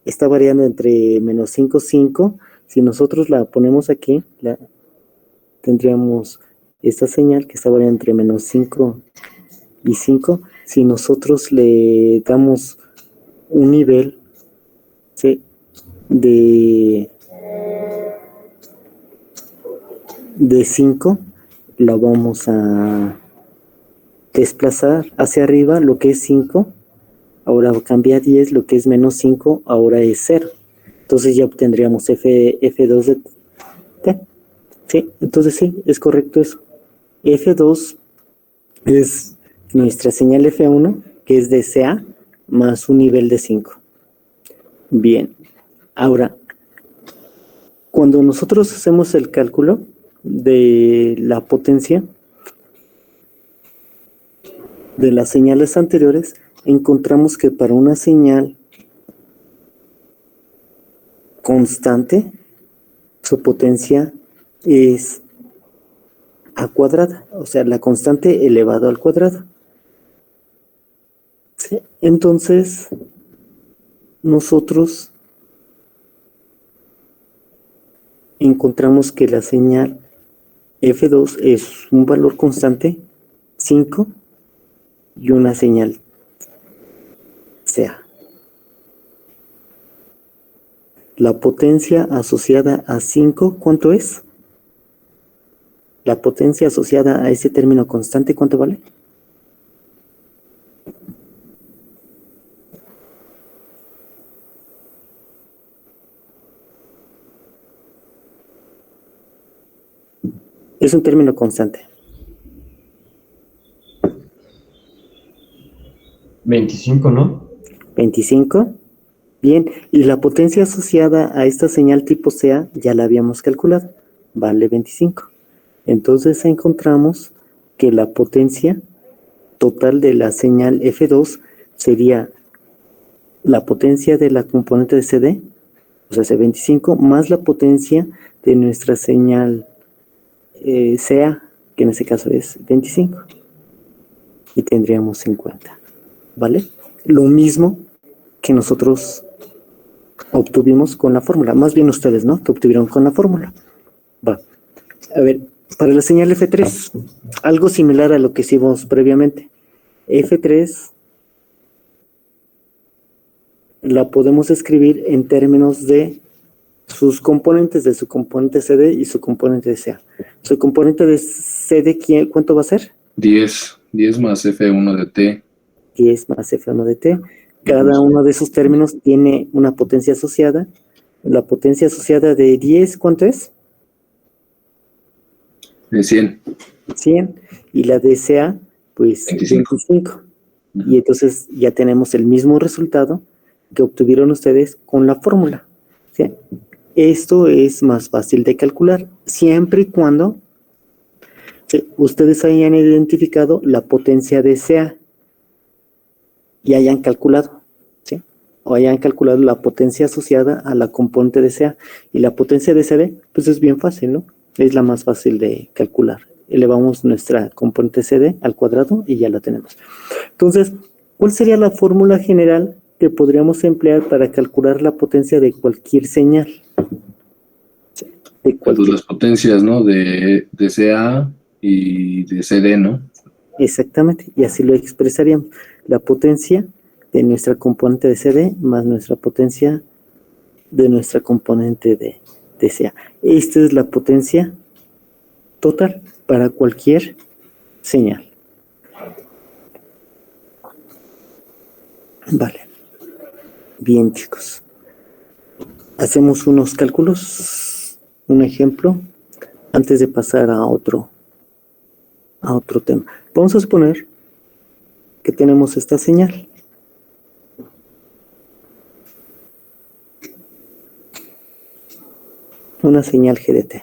está variando entre menos 5, 5. Si nosotros la ponemos aquí, tendríamos esta señal que está variando entre menos 5 y 5. Si nosotros le damos un nivel, ¿sí?, de 5, la vamos a desplazar hacia arriba, lo que es 5. Ahora cambia a 10, lo que es menos 5, ahora es 0. Entonces ya obtendríamos F2 de T. Sí, entonces sí, es correcto eso. F2 es nuestra señal F1, que es de CA, más un nivel de 5. Bien, ahora, cuando nosotros hacemos el cálculo de la potencia de las señales anteriores, encontramos que para una señal constante, su potencia es a cuadrada, o sea, la constante elevado al cuadrado. ¿Sí? Entonces, nosotros encontramos que la señal F2 es un valor constante, 5, y una señal sea. La potencia asociada a 5, ¿cuánto es? La potencia asociada a ese término constante, ¿cuánto vale? Es un término constante. 25, ¿no? 25. Bien, y la potencia asociada a esta señal tipo sea ya la habíamos calculado, vale 25. Entonces encontramos que la potencia total de la señal F2 sería la potencia de la componente de CD o sea, C25, más la potencia de nuestra señal CA, que en este caso es 25. Y tendríamos 50, ¿vale? Lo mismo que nosotros obtuvimos con la fórmula, más bien ustedes, ¿no? Que obtuvieron con la fórmula. Va. A ver, para la señal F3, algo similar a lo que hicimos previamente. F3 la podemos escribir en términos de sus componentes, de su componente CD y su componente de CA. Su componente de CD, ¿cuánto va a ser? 10 más F1 de T. 10 más F1 de T. Cada uno de esos términos tiene una potencia asociada. La potencia asociada de 10, ¿cuánto es? De 100. 100. Y la de CA, pues 25. Y entonces ya tenemos el mismo resultado que obtuvieron ustedes con la fórmula. ¿Sí? Esto es más fácil de calcular, siempre y cuando ustedes hayan identificado la potencia de CA y hayan calculado, ¿sí? O hayan calculado la potencia asociada a la componente de CA. Y la potencia de CD, pues es bien fácil, ¿no? Es la más fácil de calcular. Elevamos nuestra componente CD al cuadrado y ya la tenemos. Entonces, ¿cuál sería la fórmula general que podríamos emplear para calcular la potencia de cualquier señal? De Pues las potencias, ¿no? De CA y de CD, ¿no? Exactamente, y así lo expresaríamos. La potencia de nuestra componente de CD más nuestra potencia de nuestra componente de CA. Esta es la potencia total para cualquier señal. Vale. Bien, chicos. Hacemos unos cálculos, un ejemplo, antes de pasar a otro tema. Vamos a suponer que tenemos esta señal. Una señal GDT.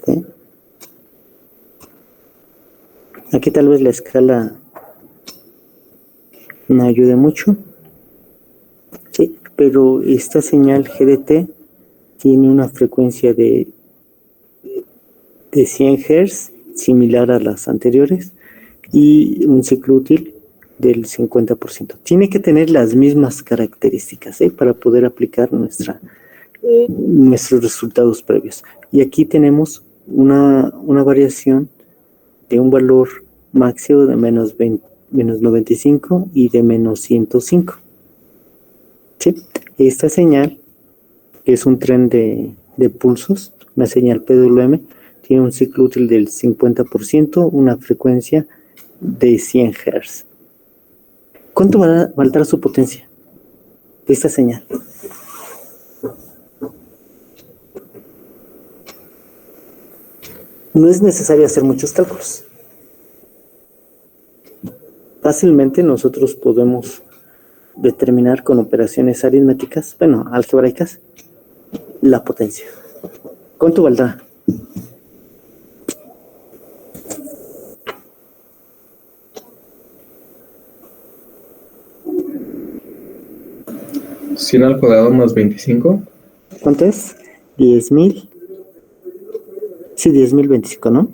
¿Sí? Aquí tal vez la escala no ayude mucho. Sí, pero esta señal GDT tiene una frecuencia de 100 Hz, similar a las anteriores, y un ciclo útil del 50%. Tiene que tener las mismas características para poder aplicar nuestros resultados previos. Y aquí tenemos una variación de un valor máximo de menos 95 y de menos 105. ¿Sí? Esta señal, que es un tren de pulsos, una señal PWM, tiene un ciclo útil del 50%, una frecuencia de 100 Hz. ¿Cuánto valdrá su potencia de esta señal? No es necesario hacer muchos cálculos. Fácilmente nosotros podemos determinar con operaciones aritméticas, bueno, algebraicas, la potencia. ¿Cuánto valdrá? ¿100 al cuadrado más 25? ¿Cuánto es? 10,000. Sí, 10,025, ¿no?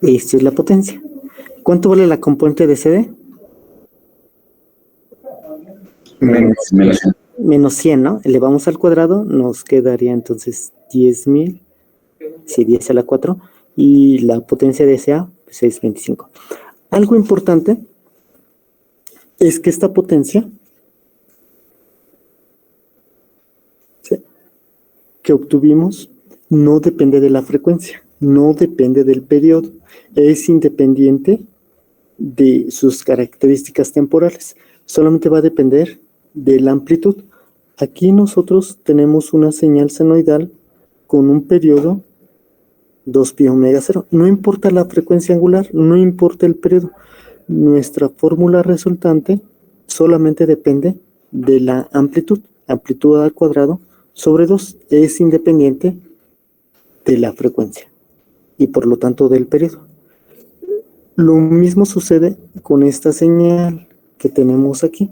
Esto es la potencia. ¿Cuánto vale la componente de CD? Menos 100, ¿no? Elevamos al cuadrado, nos quedaría entonces 10,000. Sí, 10 a la 4. Y la potencia de SA, pues es 25. Algo importante es que esta potencia que obtuvimos no depende de la frecuencia, no depende del periodo, es independiente de sus características temporales, solamente va a depender de la amplitud. Aquí nosotros tenemos una señal senoidal con un periodo 2π omega 0, no importa la frecuencia angular, no importa el periodo, nuestra fórmula resultante solamente depende de la amplitud al cuadrado sobre 2 es independiente de la frecuencia y por lo tanto del periodo. Lo mismo sucede con esta señal que tenemos aquí.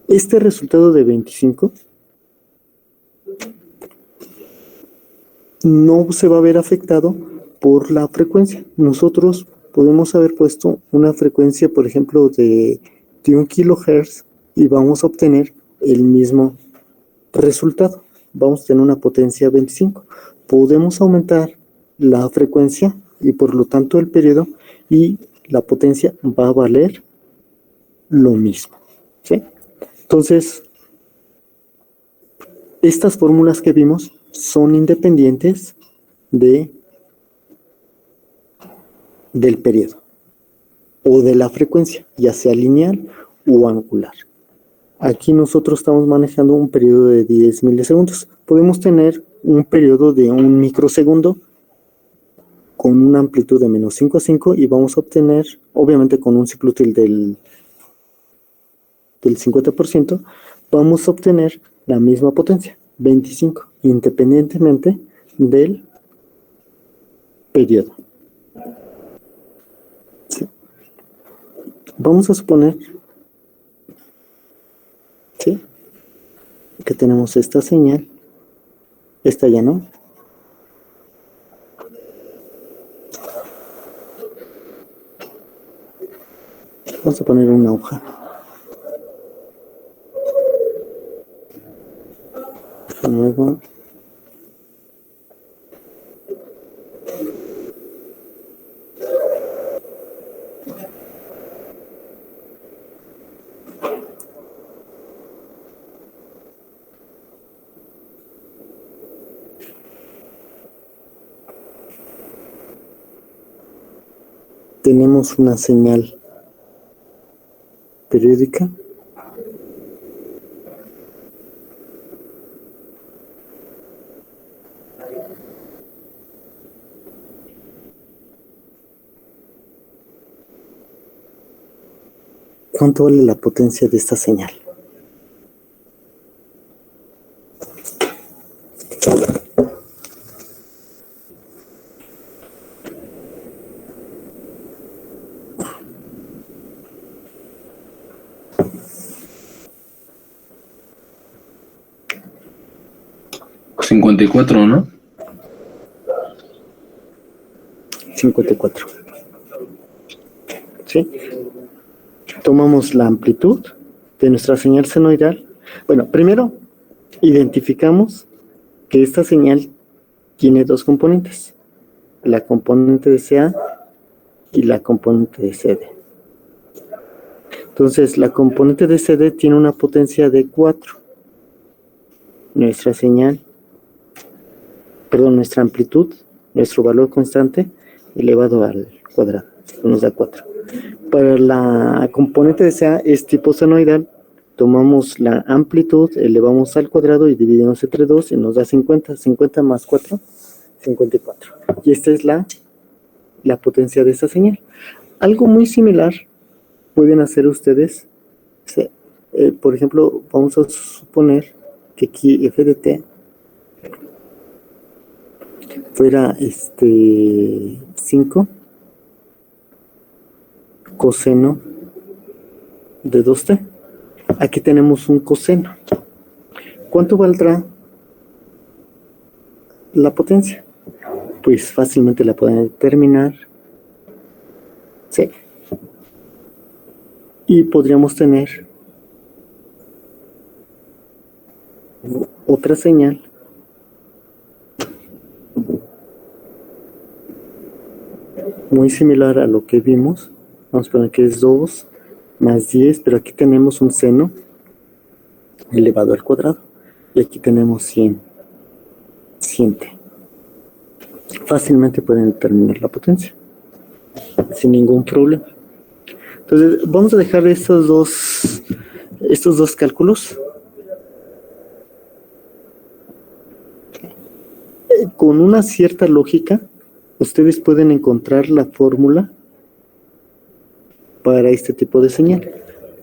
Este resultado de 25 no se va a ver afectado por la frecuencia. Nosotros podemos haber puesto una frecuencia, por ejemplo, de 1 kHz y vamos a obtener el mismo resultado. Vamos a tener una potencia 25. Podemos aumentar la frecuencia y por lo tanto el periodo y la potencia va a valer lo mismo, ¿sí? Entonces, estas fórmulas que vimos son independientes del periodo o de la frecuencia, ya sea lineal o angular. Aquí nosotros estamos manejando un periodo de 10 milisegundos. Podemos tener un periodo de 1 microsegundo con una amplitud de menos 5 a 5 y vamos a obtener, obviamente con un ciclo útil del 50%, vamos a obtener la misma potencia, 25, independientemente del periodo. ¿Sí? Vamos a suponer, ¿sí?, que tenemos esta señal, esta ya no. Vamos a poner una hoja. Luego tenemos una señal periódica. ¿Cuánto vale la potencia de esta señal? $54, ¿no? 54. ¿Sí? Tomamos la amplitud de nuestra señal senoidal. Bueno, primero identificamos que esta señal tiene dos componentes, la componente de CA y la componente de CD. Entonces, la componente de CD tiene una potencia de 4. Nuestra amplitud, nuestro valor constante elevado al cuadrado, nos da 4. Para la componente de CA es tipo senoidal, tomamos la amplitud, elevamos al cuadrado y dividimos entre 2 y nos da 50. 50 más 4, 54. Y esta es la potencia de esa señal. Algo muy similar pueden hacer ustedes. Por ejemplo, vamos a suponer que aquí f de t fuera 5 coseno de 2t. Aquí tenemos un coseno. ¿Cuánto valdrá la potencia? Pues fácilmente la pueden determinar. Sí. Y podríamos tener otra señal muy similar a lo que vimos. Vamos a poner que es 2 más 10, pero aquí tenemos un seno elevado al cuadrado. Y aquí tenemos 100. Fácilmente pueden determinar la potencia sin ningún problema. Entonces, vamos a dejar estos dos cálculos. Con una cierta lógica, ustedes pueden encontrar la fórmula para este tipo de señal.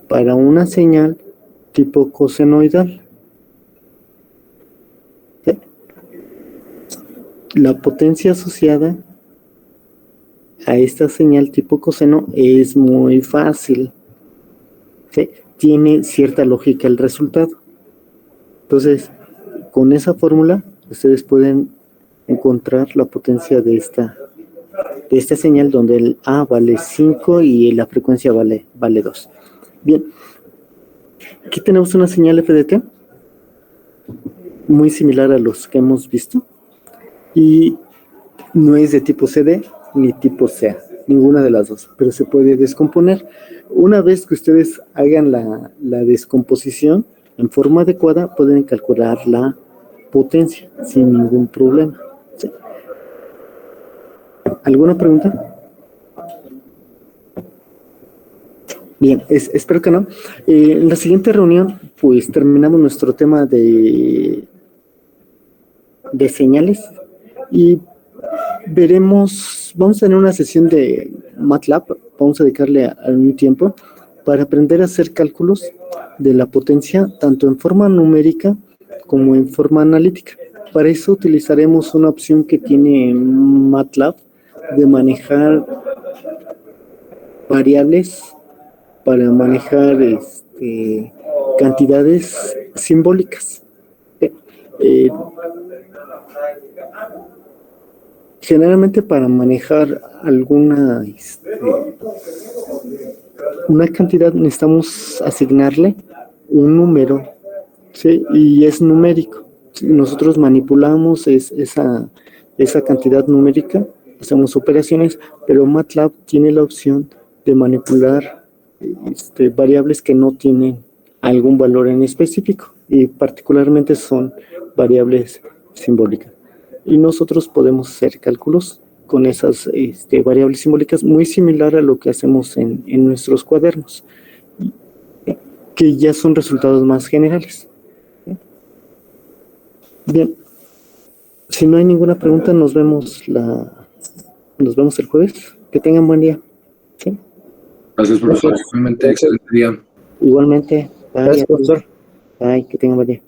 Para una señal tipo cosenoidal, La potencia asociada a esta señal tipo coseno es muy fácil. ¿Sí? Tiene cierta lógica el resultado. Entonces, con esa fórmula, ustedes pueden encontrar la potencia de esta señal donde el A vale 5 y la frecuencia vale 2. Bien, aquí tenemos una señal FDT muy similar a los que hemos visto y no es de tipo CD ni tipo CA, ninguna de las dos, pero se puede descomponer. Una vez que ustedes hagan la descomposición en forma adecuada, pueden calcular la potencia sin ningún problema. ¿Sí? ¿Alguna pregunta? Bien, espero que no. En la siguiente reunión, pues terminamos nuestro tema de señales y veremos, vamos a tener una sesión de MATLAB, vamos a dedicarle algún tiempo para aprender a hacer cálculos de la potencia, tanto en forma numérica como en forma analítica. Para eso utilizaremos una opción que tiene MATLAB de manejar variables para manejar cantidades simbólicas. Generalmente para manejar alguna una cantidad necesitamos asignarle un número, ¿sí? Y es numérico. Nosotros manipulamos esa cantidad numérica, hacemos operaciones, pero MATLAB tiene la opción de manipular variables que no tienen algún valor en específico y particularmente son variables simbólicas. Y nosotros podemos hacer cálculos con esas variables simbólicas muy similar a lo que hacemos en nuestros cuadernos, que ya son resultados más generales. Bien, si no hay ninguna pregunta, nos vemos el jueves. Que tengan buen día. ¿Sí? Gracias, profesor. Igualmente, excelente día. Igualmente. Bye. Gracias, profesor. Bye, que tengan buen día.